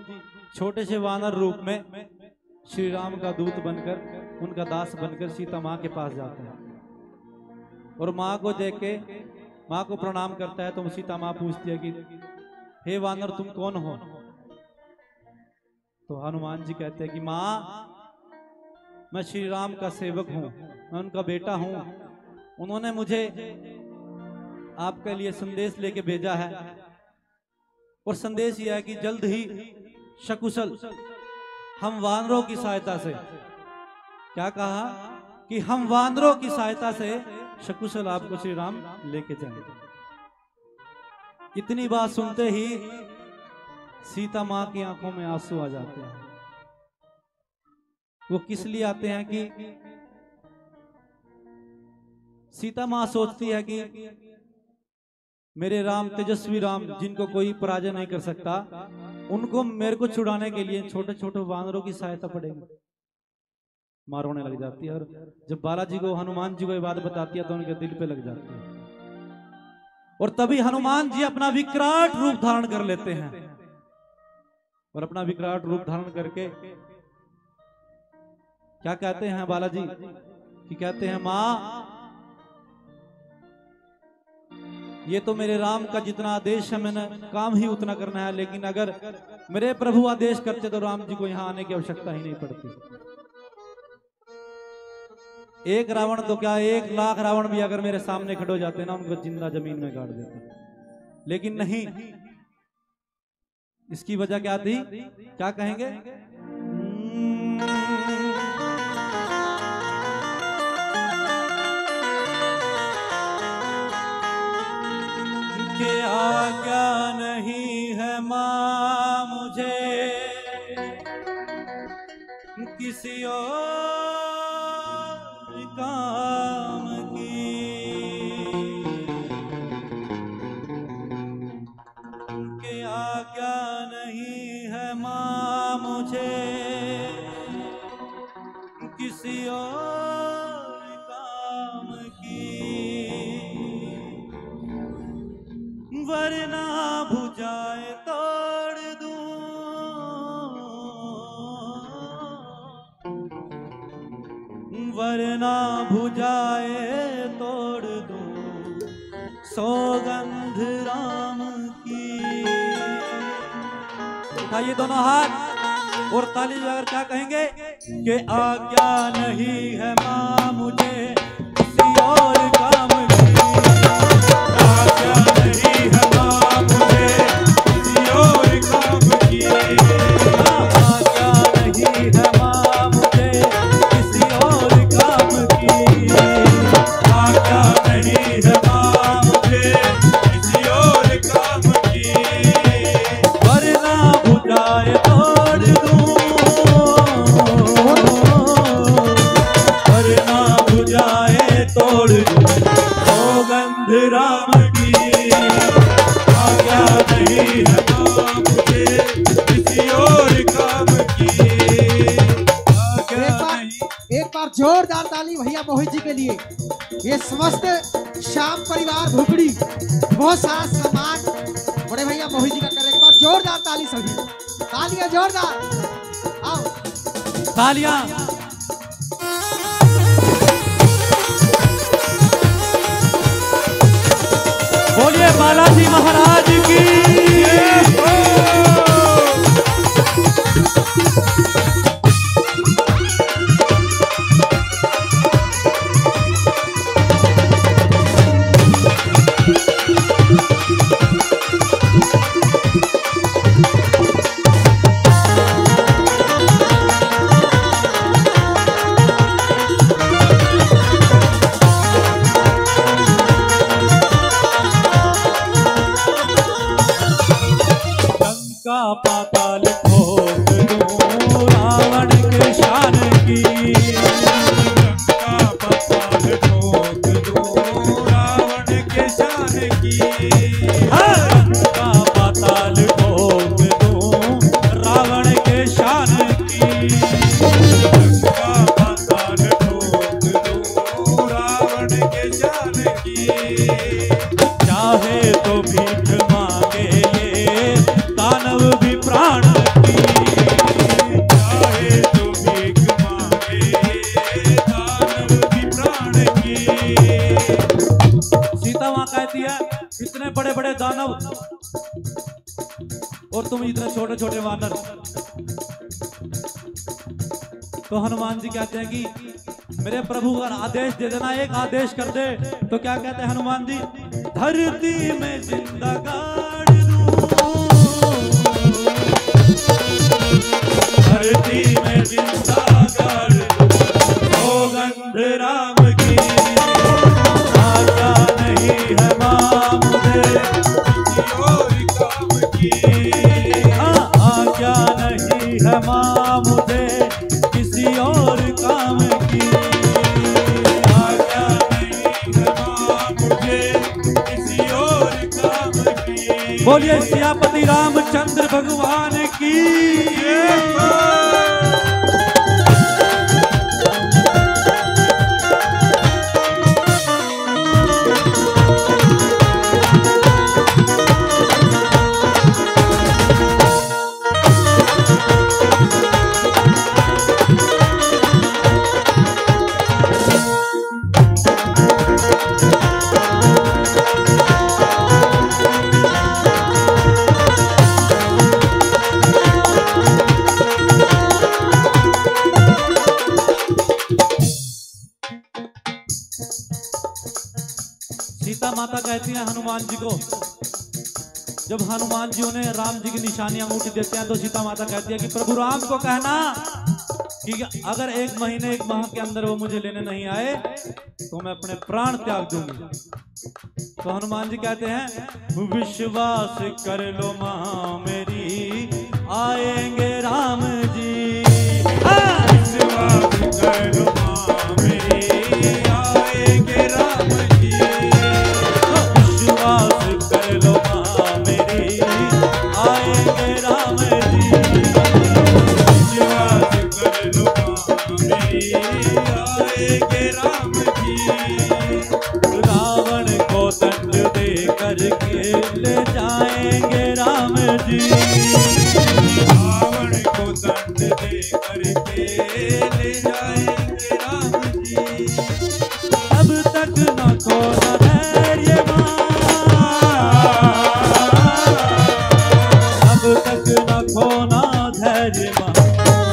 छोटे से वानर रूप में श्री राम का दूत बनकर, उनका दास बनकर सीता माँ के पास जाते हैं और माँ को देख के माँ को प्रणाम करता है। तो सीता माँ पूछती है कि हे वानर तुम कौन हो? तो हनुमान जी कहते हैं कि माँ मैं श्री राम का सेवक हूँ, मैं उनका बेटा हूँ। उन्होंने मुझे आपके लिए संदेश लेके भेजा है और संदेश यह है कि जल्द ही सकुशल हम वानरों की सहायता से, क्या कहा कि हम वानरों की सहायता से सकुशल आपको श्री राम लेके जाएंगे। इतनी बात सुनते ही सीता माँ की आंखों में आंसू आ जाते हैं। वो किस लिए आते हैं कि सीता माँ सोचती है कि मेरे राम, तेजस्वी राम, जिनको कोई पराजय नहीं कर सकता, उनको मेरे को छुड़ाने के लिए छोटे छोटे वानरों की सहायता पड़ेगी। मां रोने लग जाती है। और जब बालाजी को, हनुमान जी को ये बात बताती है तो उनके दिल पे लग जाती है। और तभी हनुमान जी अपना विकराट रूप धारण कर लेते हैं। और अपना विकराट रूप धारण करके क्या कहते हैं बालाजी कि कहते हैं मां ये तो मेरे राम का जितना आदेश है मैंने काम ही उतना करना है, लेकिन अगर मेरे प्रभु आदेश करते तो राम जी को यहाँ आने की आवश्यकता ही नहीं पड़ती। एक रावण तो क्या, 1 लाख रावण भी अगर मेरे सामने खड़े हो जाते ना, उनको जिंदा जमीन में गाड़ देते। लेकिन नहीं, इसकी वजह क्या थी? क्या कहेंगे? कि आज्ञा नहीं है मां मुझे किसी और काम की, कि आज्ञा नहीं है मां मुझे किसी और काम की, वरना भुजाए तोड़ दूं, वरना भुजाए तोड़ दूं, सौगंध राम की। उठाइए दोनों हाथ और ताली बजाकर क्या कहेंगे कि आज्ञा नहीं है मां मुझे किसी और काम की। राम की आज्ञा नहीं है मां मुझे किसी और काम की आज्ञा नहीं। एक बार जोरदार ताली भैया मोहित जी के लिए। ये समस्त श्याम परिवार भुगड़ी बहुत सारा सम्मान बड़े भैया मोहित जी का करे। एक बार जोरदार ताली सभी, तालियां जोरदार, आओ तालियां। बोलिए बालाजी महाराज की। पाताल ठोक दूं रावण के शान की लंका पाताल ठोक दूं रावण के शान की लंका पाताल ठोक दूं रावण के शान की लंका पाताल ठोक दूं रावण के शान की चाहे तो भीख मांगे ये दानव भी प्राण की चाहे तो भीख मांगे दानव भी प्राण की। सीता मां कहती है इतने बड़े बड़े दानव और तुम इतने छोटे छोटे वानर। तो हनुमान जी कहते हैं कि मेरे प्रभु अगर आदेश दे देना, एक आदेश कर दे। तो क्या कहते हैं हनुमान जी, धरती में जिंदा गाड़ दूं, धरती में जिंदा गाड़ दूं सौगंध राम की आज्ञा नहीं है मां मुझे किसी और काम की आज्ञा नहीं है मां मुझे किसी और काम की आज्ञा नहीं है मां मुझे किसी और काम की। बोलिए सियापति रामचंद्र भगवान की। सीता माता कहती है हनुमान जी को, जब हनुमान जी उन्हें राम जी की निशानी अंगूठी देते हैं तो सीता माता कहती है कि प्रभु राम को कहना कि अगर एक महीने एक माह के अंदर वो मुझे लेने नहीं आए तो मैं अपने प्राण त्याग दूंगी। तो हनुमान जी कहते हैं विश्वास कर लो मां मेरी आएंगे राम जी। विश्वास कर लो मां मेरी आएंगे राम जी। विश्वास कर लो मां मेरी आएंगे राम जी। विश्वास कर लो मां मेरी आएंगे राम जी। रावण को दंड दे करके ले जाएंगे राम जी। रावण को दंड दे करके ले जाएंगे राम जी। अब तक न खोना धैर्य मां, अब तक न खोना धैर्य मां,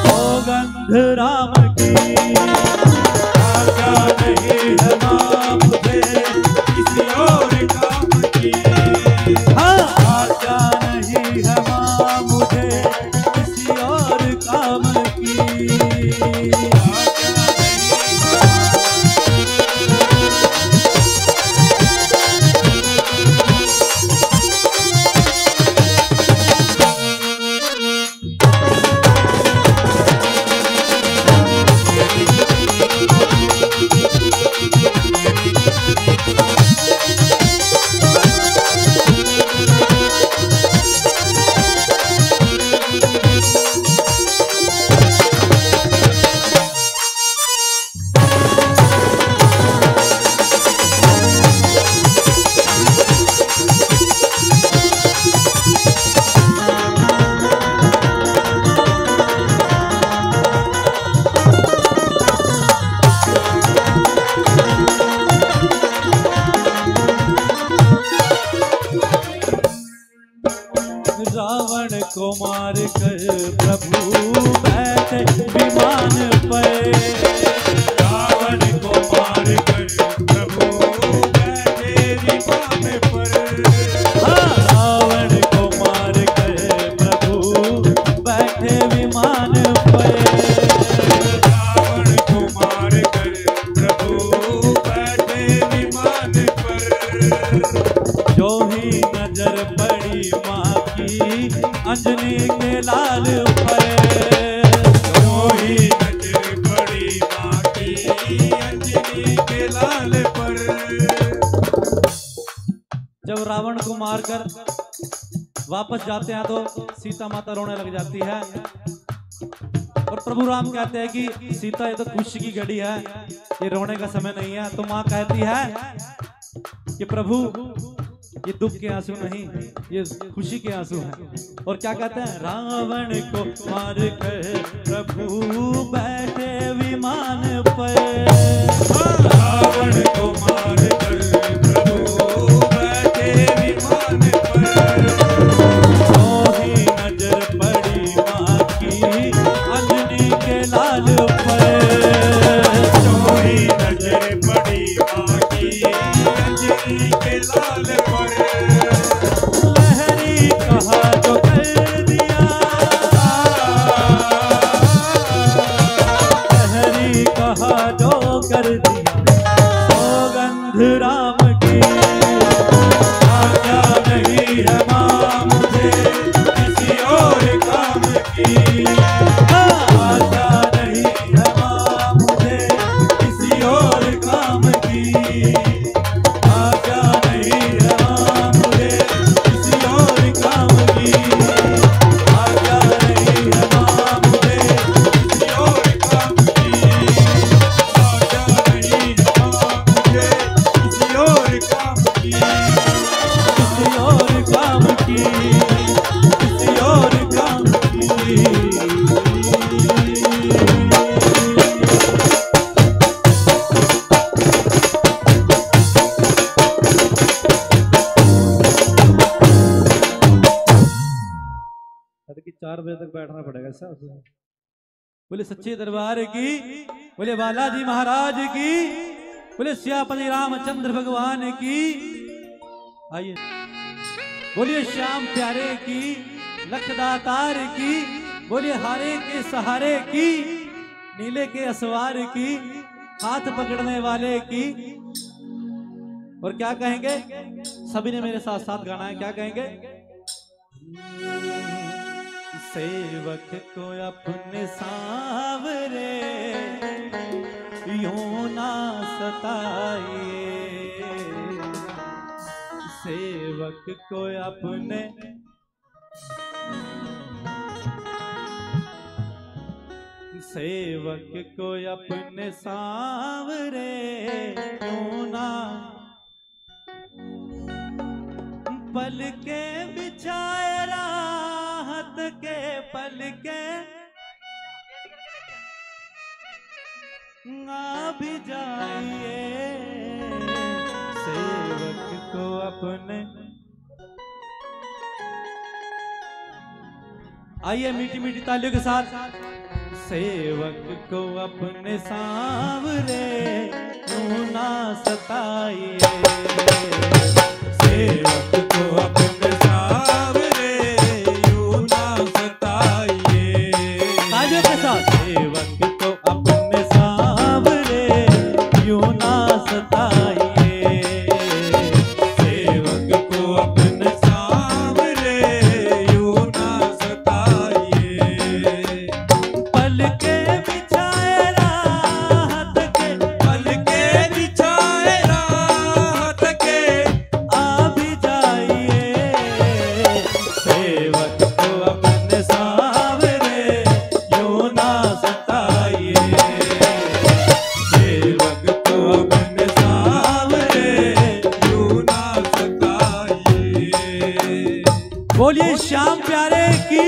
सौगंध राम की। आज्ञा नहीं है मां मुझे किसी और काम की। आज्ञा नहीं है मां मुझे को मार कर प्रभु बैठे विमान पर। रावण को मार कर प्रभु बैठे विमान पर। रावण को मार कर प्रभु बैठे विमान पर। रावण को मार कर प्रभु बैठे विमान पर। जो ही नजर पड़ी माँ की अंजनी के लाल पर। जो ही नजर पड़ी माँ की अंजनी के लाल पर। जब रावण को मारकर वापस जाते हैं तो सीता माता रोने लग जाती है और प्रभु राम कहते हैं कि सीता ये तो खुशी की घड़ी है, ये रोने का समय नहीं है। तो माँ कहती है कि प्रभु ये दुख के आंसू नहीं, ये खुशी के आंसू हैं। और क्या कहते हैं, रावण को मार कर प्रभु बैठे विमान पर। रावण को मार कर प्रभु बैठे विमान पर। जो ही नजर पड़ी माँ की अंजनी के लाल पर। जो ही नजर पड़ी माँ की अंजनी के लाल पर। लहरी कहा जो कर दिया, लहरी कहा जो कर दिया, सौगंध राम की। आज्ञा नहीं है माँ मुझे किसी और काम की। आज्ञा नहीं है माँ मुझे किसी और काम की। आज्ञा नहीं है माँ मुझे किसी और काम की। आज्ञा नहीं है माँ मुझे किसी और काम की। आज्ञा नहीं है माँ मुझे किसी और काम की। किसी और काम की, किसी और काम की। कि 4 बजे तक बैठना पड़ेगा सर। बोले सच्चे दरबार की, बोले बालाजी महाराज की, बोले सियापति रामचंद्र भगवान की। आइए बोलिए श्याम प्यारे की, लखदातार की, बोलिए हारे के सहारे की, नीले के असवार की, हाथ पकड़ने वाले की। और क्या कहेंगे, सभी ने मेरे साथ साथ गाना है, क्या कहेंगे, सेवक को अपने सांवरे यूं ना सताइए। सेवक को अपने सेवक को अपने सांवरे यूं ना पल के बिछाए राहत के पल के आ भी जाइए। सेवक को अपने, आइए मीठी मीठी तालियों के साथ, सेवक को अपने सांवरे यूं ना सताइए। सेवक को अपने सांवरे यूं ना सताइए। तालियों के साथ, सेवक को अपने सांवरे यूं ना सताइए। सेवक को अपने सांवरे यूं ना सताइए। पल के बिछाए राहत के, पल के बिछाए राहत के आ भी जाइए। सेवक को अपने सांवरे यूं ना सताइए। सेवक को अपने सांवरे यूं ना सताइए। बोलिए श्याम प्यारे की।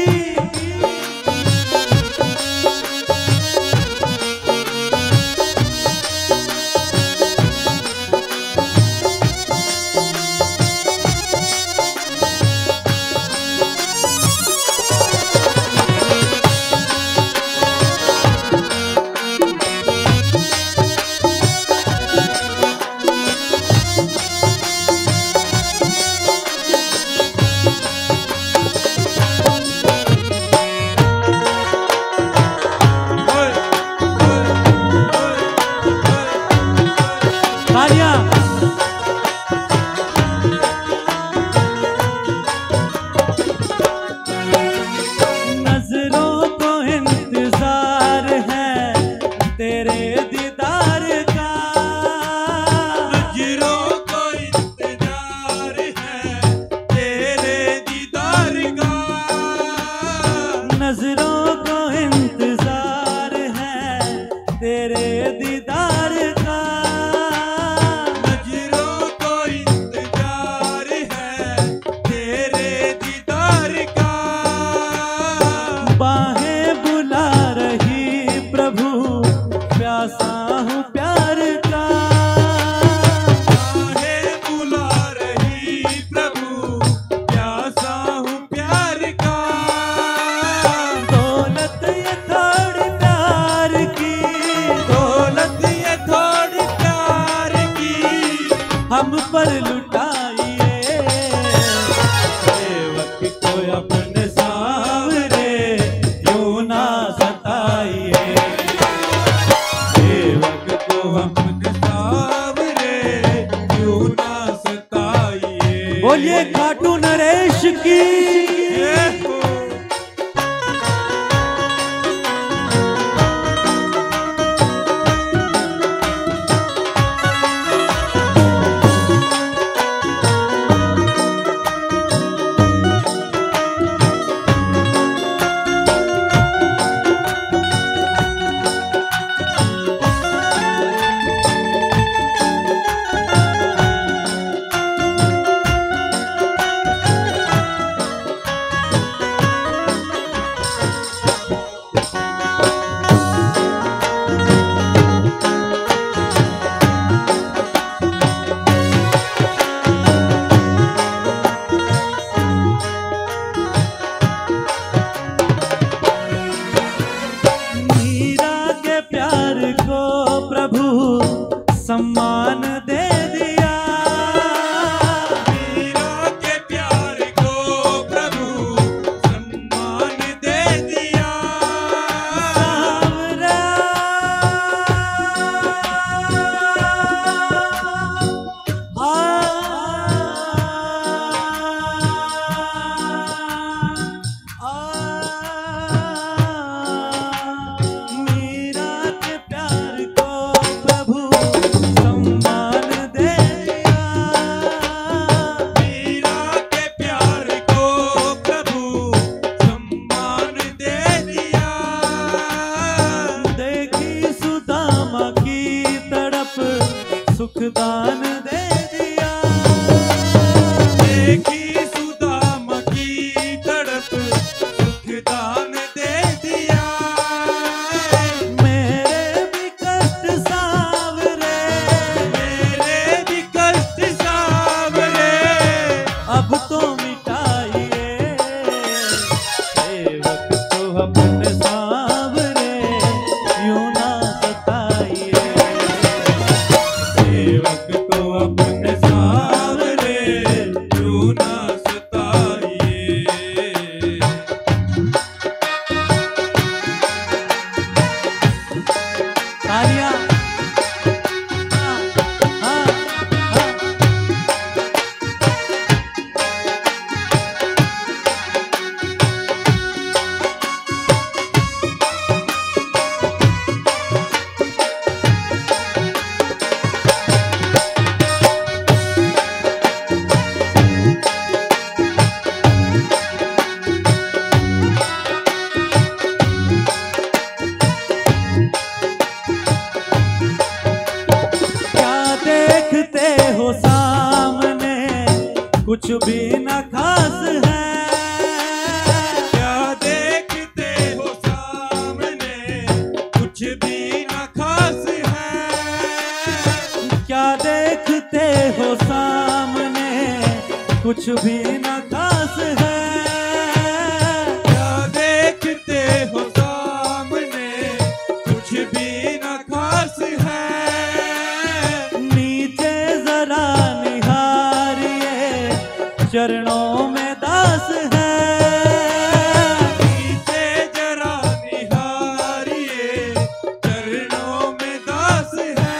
बोलिए खाटू नरेश की। सम्मान दे दिया, मीरा के प्यार को प्रभु सम्मान दे दिया। सावरा मीरा के प्यार को प्रभु सम्मान दे दिया। मीरा के प्यार को प्रभु सम्मान दे दिया। देखी सुदामा की तड़प सुखदान दे दिया। देखी सुदामा की तड़प सुखदान दे दिया। मेरे भी कष्ट सावरे, मेरे भी कष्ट सावरे अब तो मिटाइए, सेवक को अपने सावरे यूं ना सताइए। सेवक को अपने सावरे यूं ना सताइए। तालियां। हाँ, हाँ, हाँ। क्या देखते हो सामने कुछ भी न खास है। क्या देखते हो सामने कुछ भी न खास है। क्या देखते हो सामने कुछ भी न खास है। क्या देखते हो सामने कुछ भी न खास है। नीचे जरा निहारिए चरणों में दास है। नीचे जरा निहारिए चरणों में दास है।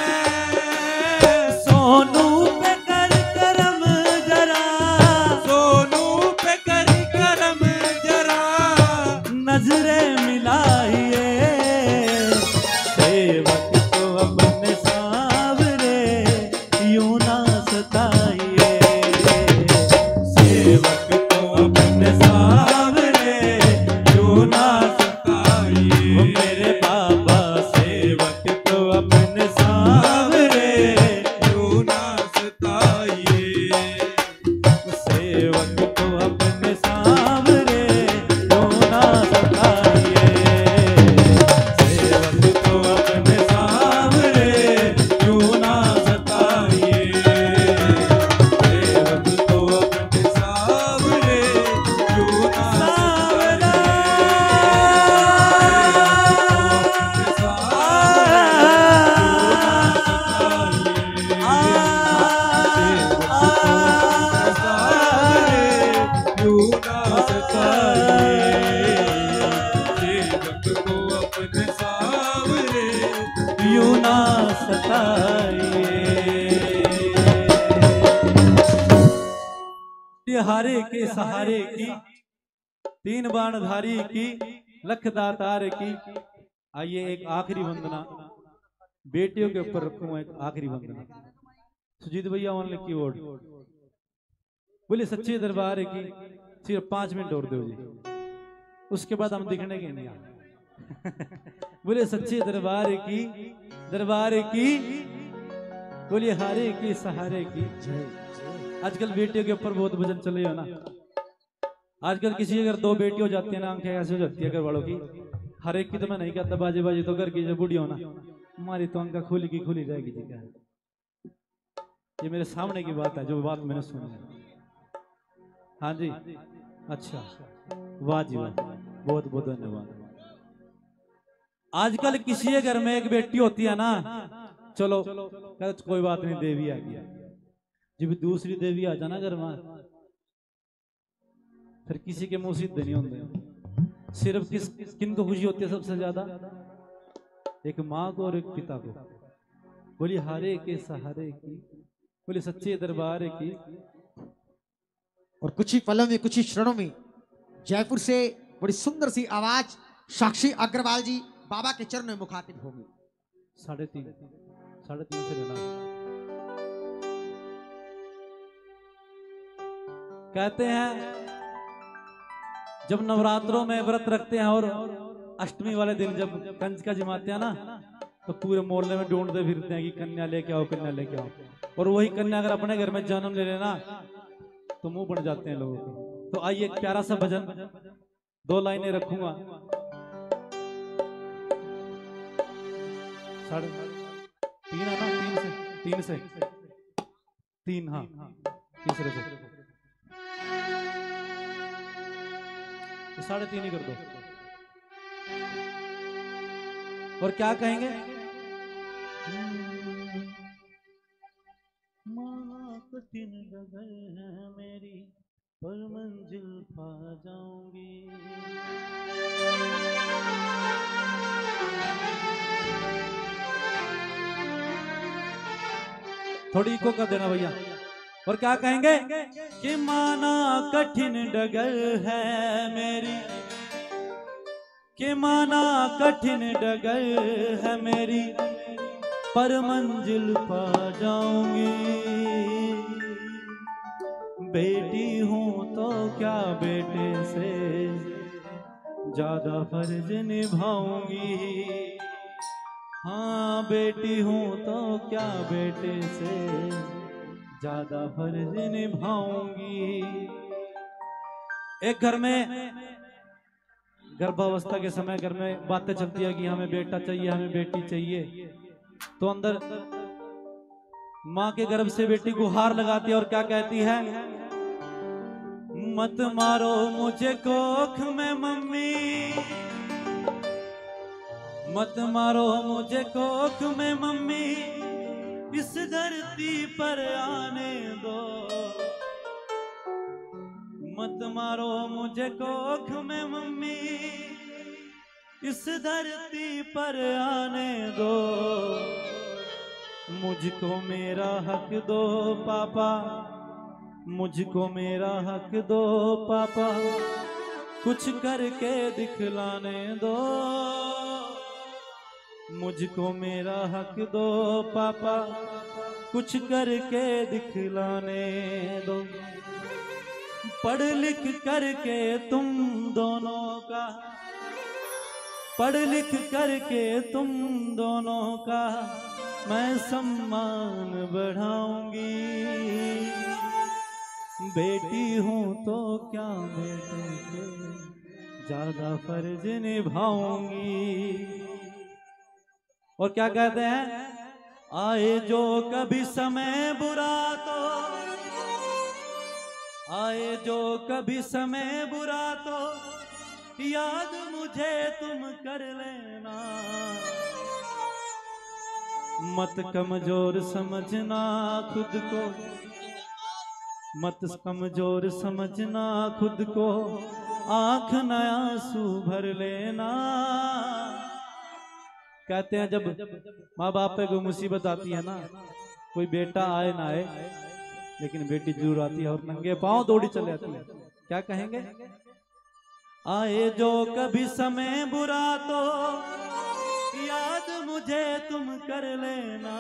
सोनू पे कर करम जरा, सोनू पे कर करम जरा नजरें मिलाइए, सेवक को अपने सावरे यूं ना सताइए। सेवक को अपने सावरे यूं ना सताइए। ओ मेरे बाबा सेवक को अपने सावरे यूं ना सताइए। सेवक को अपने सावरे यूं ना सताइए। सेवक को अपने सावरे यूं ना सताइए। सेवक को अपने सावरे यूं ना सावरा यूं ना सताइए। बोलती है हारे के सहारे की, तीन बाण धारी की, लख दातार की। आइए एक आखिरी वंदना बेटियों के ऊपर रखूं, एक आखिरी वंदना। सुजीत भैया ओनली कीबोर्ड। बोले सच्चे दरबार की, सिर्फ 5 मिनट और दो जी, उसके बाद हम दिखने के नहीं बोले सच्चे दरबार की, दरबार की, बोलिए हारे के सहारे की। आजकल बेटियों के ऊपर बहुत भजन चले हो ना। आजकल किसी अगर 2 बेटी हो जाती है ना, आंखें ऐसे हो जाती है घर वालों की। हर एक की तो मैं नहीं कहता, बाजी बाजी तो घर की जो बूढ़ी हो ना, हमारी तो आंखें खुली की खुली रहेगी जी। क्या ये मेरे सामने की बात है, जो बात मैंने सुनी है। हाँ जी, अच्छा, वाह जी वाह, बहुत बहुत धन्यवाद। आजकल किसी घर में एक बेटी होती है ना, चलो कोई बात नहीं, देवी आ गया। जब दूसरी देवी आ जाना घर में, फिर किसी के मुंह सीधे नहीं होते। सिर्फ किन को खुशी होती है सबसे ज्यादा? एक माँ को और एक पिता को। बोली हारे के सहारे की, बोली सच्चे दरबार की। और कुछ ही पलों में, कुछ ही क्षणों में जयपुर से बड़ी सुंदर सी आवाज साक्षी अग्रवाल जी बाबा के चरणों में मुखातिब होगी। 3:30 से लेना। कहते हैं जब नवरात्रों में व्रत रखते हैं और अष्टमी वाले दिन जब कंजका जमाते हैं ना, तो पूरे मोहल्ले में ढूंढते फिरते हैं कि कन्या लेके आओ, कन्या लेके आओ। और वही कन्या अगर अपने घर में जन्म ले लेना तो मुंह बन जाते हैं लोगों के। तो आइए एक प्यारा सा भजन, 2 लाइनें रखूंगा। 3:30 है ना, 3 से 3, हाँ, तीसरे से 3:30 ही कर दो। और क्या कहेंगे? माँ कठिन डगर है मेरी, पर मंजिल पा जाऊंगी। थोड़ी इको कर देना भैया। और क्या कहेंगे कि माना कठिन डगर है मेरी, कि माना कठिन डगर है मेरी, पर मंजिल पा जाऊंगी। बेटी हूं तो क्या बेटे से ज्यादा फर्ज निभाऊंगी। हाँ बेटी हूं तो क्या बेटे से ज्यादा फर्ज निभाऊंगी। एक घर में गर्भावस्था के समय घर में बातें चलती है कि हमें बेटा चाहिए, हमें बेटी चाहिए। तो अंदर माँ के गर्भ से बेटी गुहार लगाती है और क्या कहती है? मत मारो मुझे कोख में मम्मी, मत मारो मुझे कोख में मम्मी, इस धरती पर आने दो। मत मारो मुझे कोख में मम्मी, इस धरती पर आने दो। मुझको मेरा हक दो पापा, मुझको मेरा हक दो पापा, कुछ करके दिखलाने दो। मुझको मेरा हक दो पापा, कुछ करके दिखलाने दो। पढ़ लिख करके तुम दोनों का, पढ़ लिख करके तुम दोनों का मैं सम्मान बढ़ाऊंगी। बेटी हूं तो क्या बेटे से ज्यादा फर्ज निभाऊंगी। और क्या कहते हैं? आए जो कभी समय बुरा तो, आए जो कभी समय बुरा तो याद मुझे तुम कर लेना। मत कमजोर समझना खुद को, मत कमजोर समझना खुद को, आंख न आंसू भर लेना। कहते हैं जब माँ बाप पे कोई मुसीबत आती है ना, कोई बेटा आए ना आए, लेकिन बेटी जरूर आती है और नंगे पांव दौड़ी चले आती है। क्या कहेंगे? आए जो कभी समय बुरा तो याद मुझे तुम कर लेना,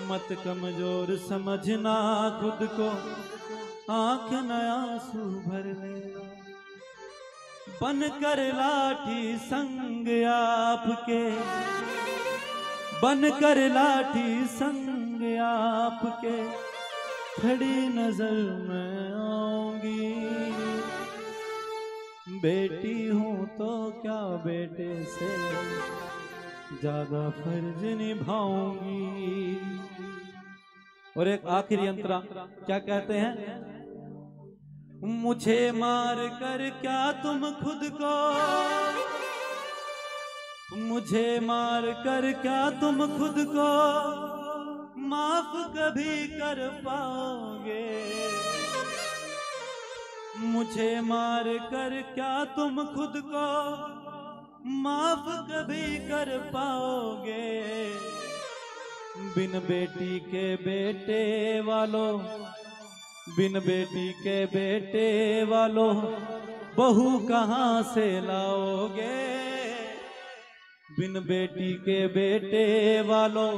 मत कमजोर समझना खुद को, आंख न आंसू भर लेना। बन कर लाठी संग आपके, बन कर लाठी संग आपके, खड़ी नजर में आऊंगी। बेटी हूं तो क्या बेटे से ज्यादा फर्ज निभाऊंगी। और एक आखिरी अंतरा क्या कहते हैं? मुझे मार कर क्या तुम खुद को, मुझे मार कर क्या तुम खुद को माफ कभी कर पाओगे। मुझे मार कर क्या तुम खुद को माफ कभी कर पाओगे। बिन बेटी के बेटे वालों, बिन बेटी के बेटे वालों बहू कहाँ से लाओगे। बिन बेटी के बेटे वालों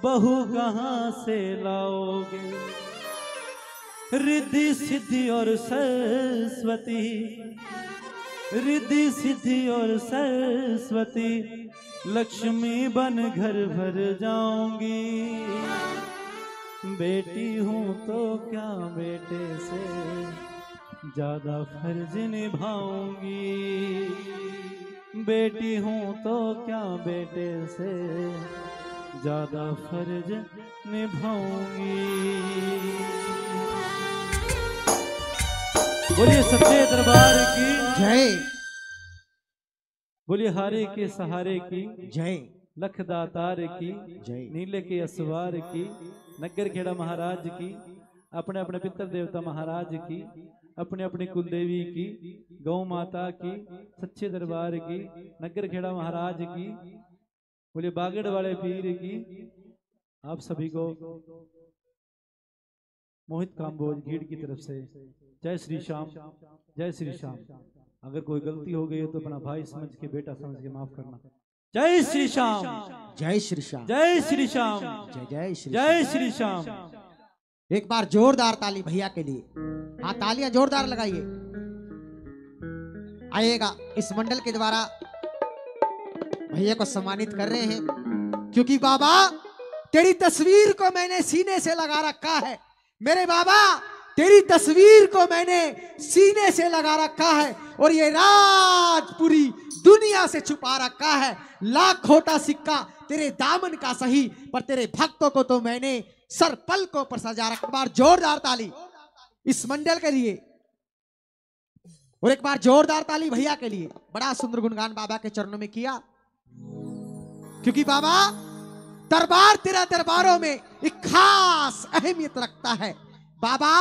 बहू कहाँ से लाओगे। रिद्धि सिद्धि और सरस्वती, रिद्धि सिद्धि और सरस्वती, लक्ष्मी बन घर भर जाऊंगी। बेटी हूं तो क्या बेटे से ज्यादा फर्ज निभाऊंगी। बेटी हूं तो क्या बेटे से ज्यादा फर्ज निभाऊंगी। बोलिए सच्चे दरबार की जय, बोलिए हारे के सहारे की जय, लख दातार की जय। नीले के असवार की, नगर खेड़ा महाराज की, अपने अपने पितर देवता महाराज की, अपने अपने कुल देवी की, गौ माता की, सच्चे दरबार की, नगर खेड़ा महाराज की, बोले बागड़ वाले पीर की। आप सभी को मोहित काम्बोज गीड़ की तरफ से जय श्री श्याम, जय श्री श्याम। अगर कोई गलती हो गई है तो अपना भाई समझ के, बेटा समझ के माफ करना। जय श्री श्याम, जय श्री श्याम, जय श्री श्याम, जय जय श्री जय श्री श्याम। एक बार जोरदार ताली भैया के लिए। हाँ, तालियां जोरदार लगाइए। आइएगा, इस मंडल के द्वारा भैया को सम्मानित कर रहे हैं, क्योंकि बाबा तेरी तस्वीर को मैंने सीने से लगा रखा है। मेरे बाबा तेरी तस्वीर को मैंने सीने से लगा रखा है, और ये राज पूरी दुनिया से छुपा रखा है। लाख खोटा सिक्का तेरे दामन का सही, पर तेरे भक्तों को तो मैंने सर पलकों पर सजा रखा। बार जोरदार ताली इस मंडल के लिए, और एक बार जोरदार ताली भैया के लिए। बड़ा सुंदर गुणगान बाबा के चरणों में किया, क्योंकि बाबा दरबार तेरा दरबारों में एक खास अहमियत रखता है। बाबा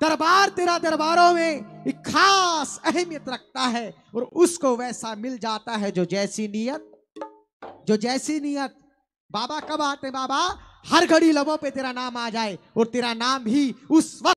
दरबार तेरा दरबारों में एक खास अहमियत रखता है, और उसको वैसा मिल जाता है जो जैसी नियत, जो जैसी नियत। बाबा कब आते बाबा? हर घड़ी लबों पे तेरा नाम आ जाए, और तेरा नाम भी उस वक्त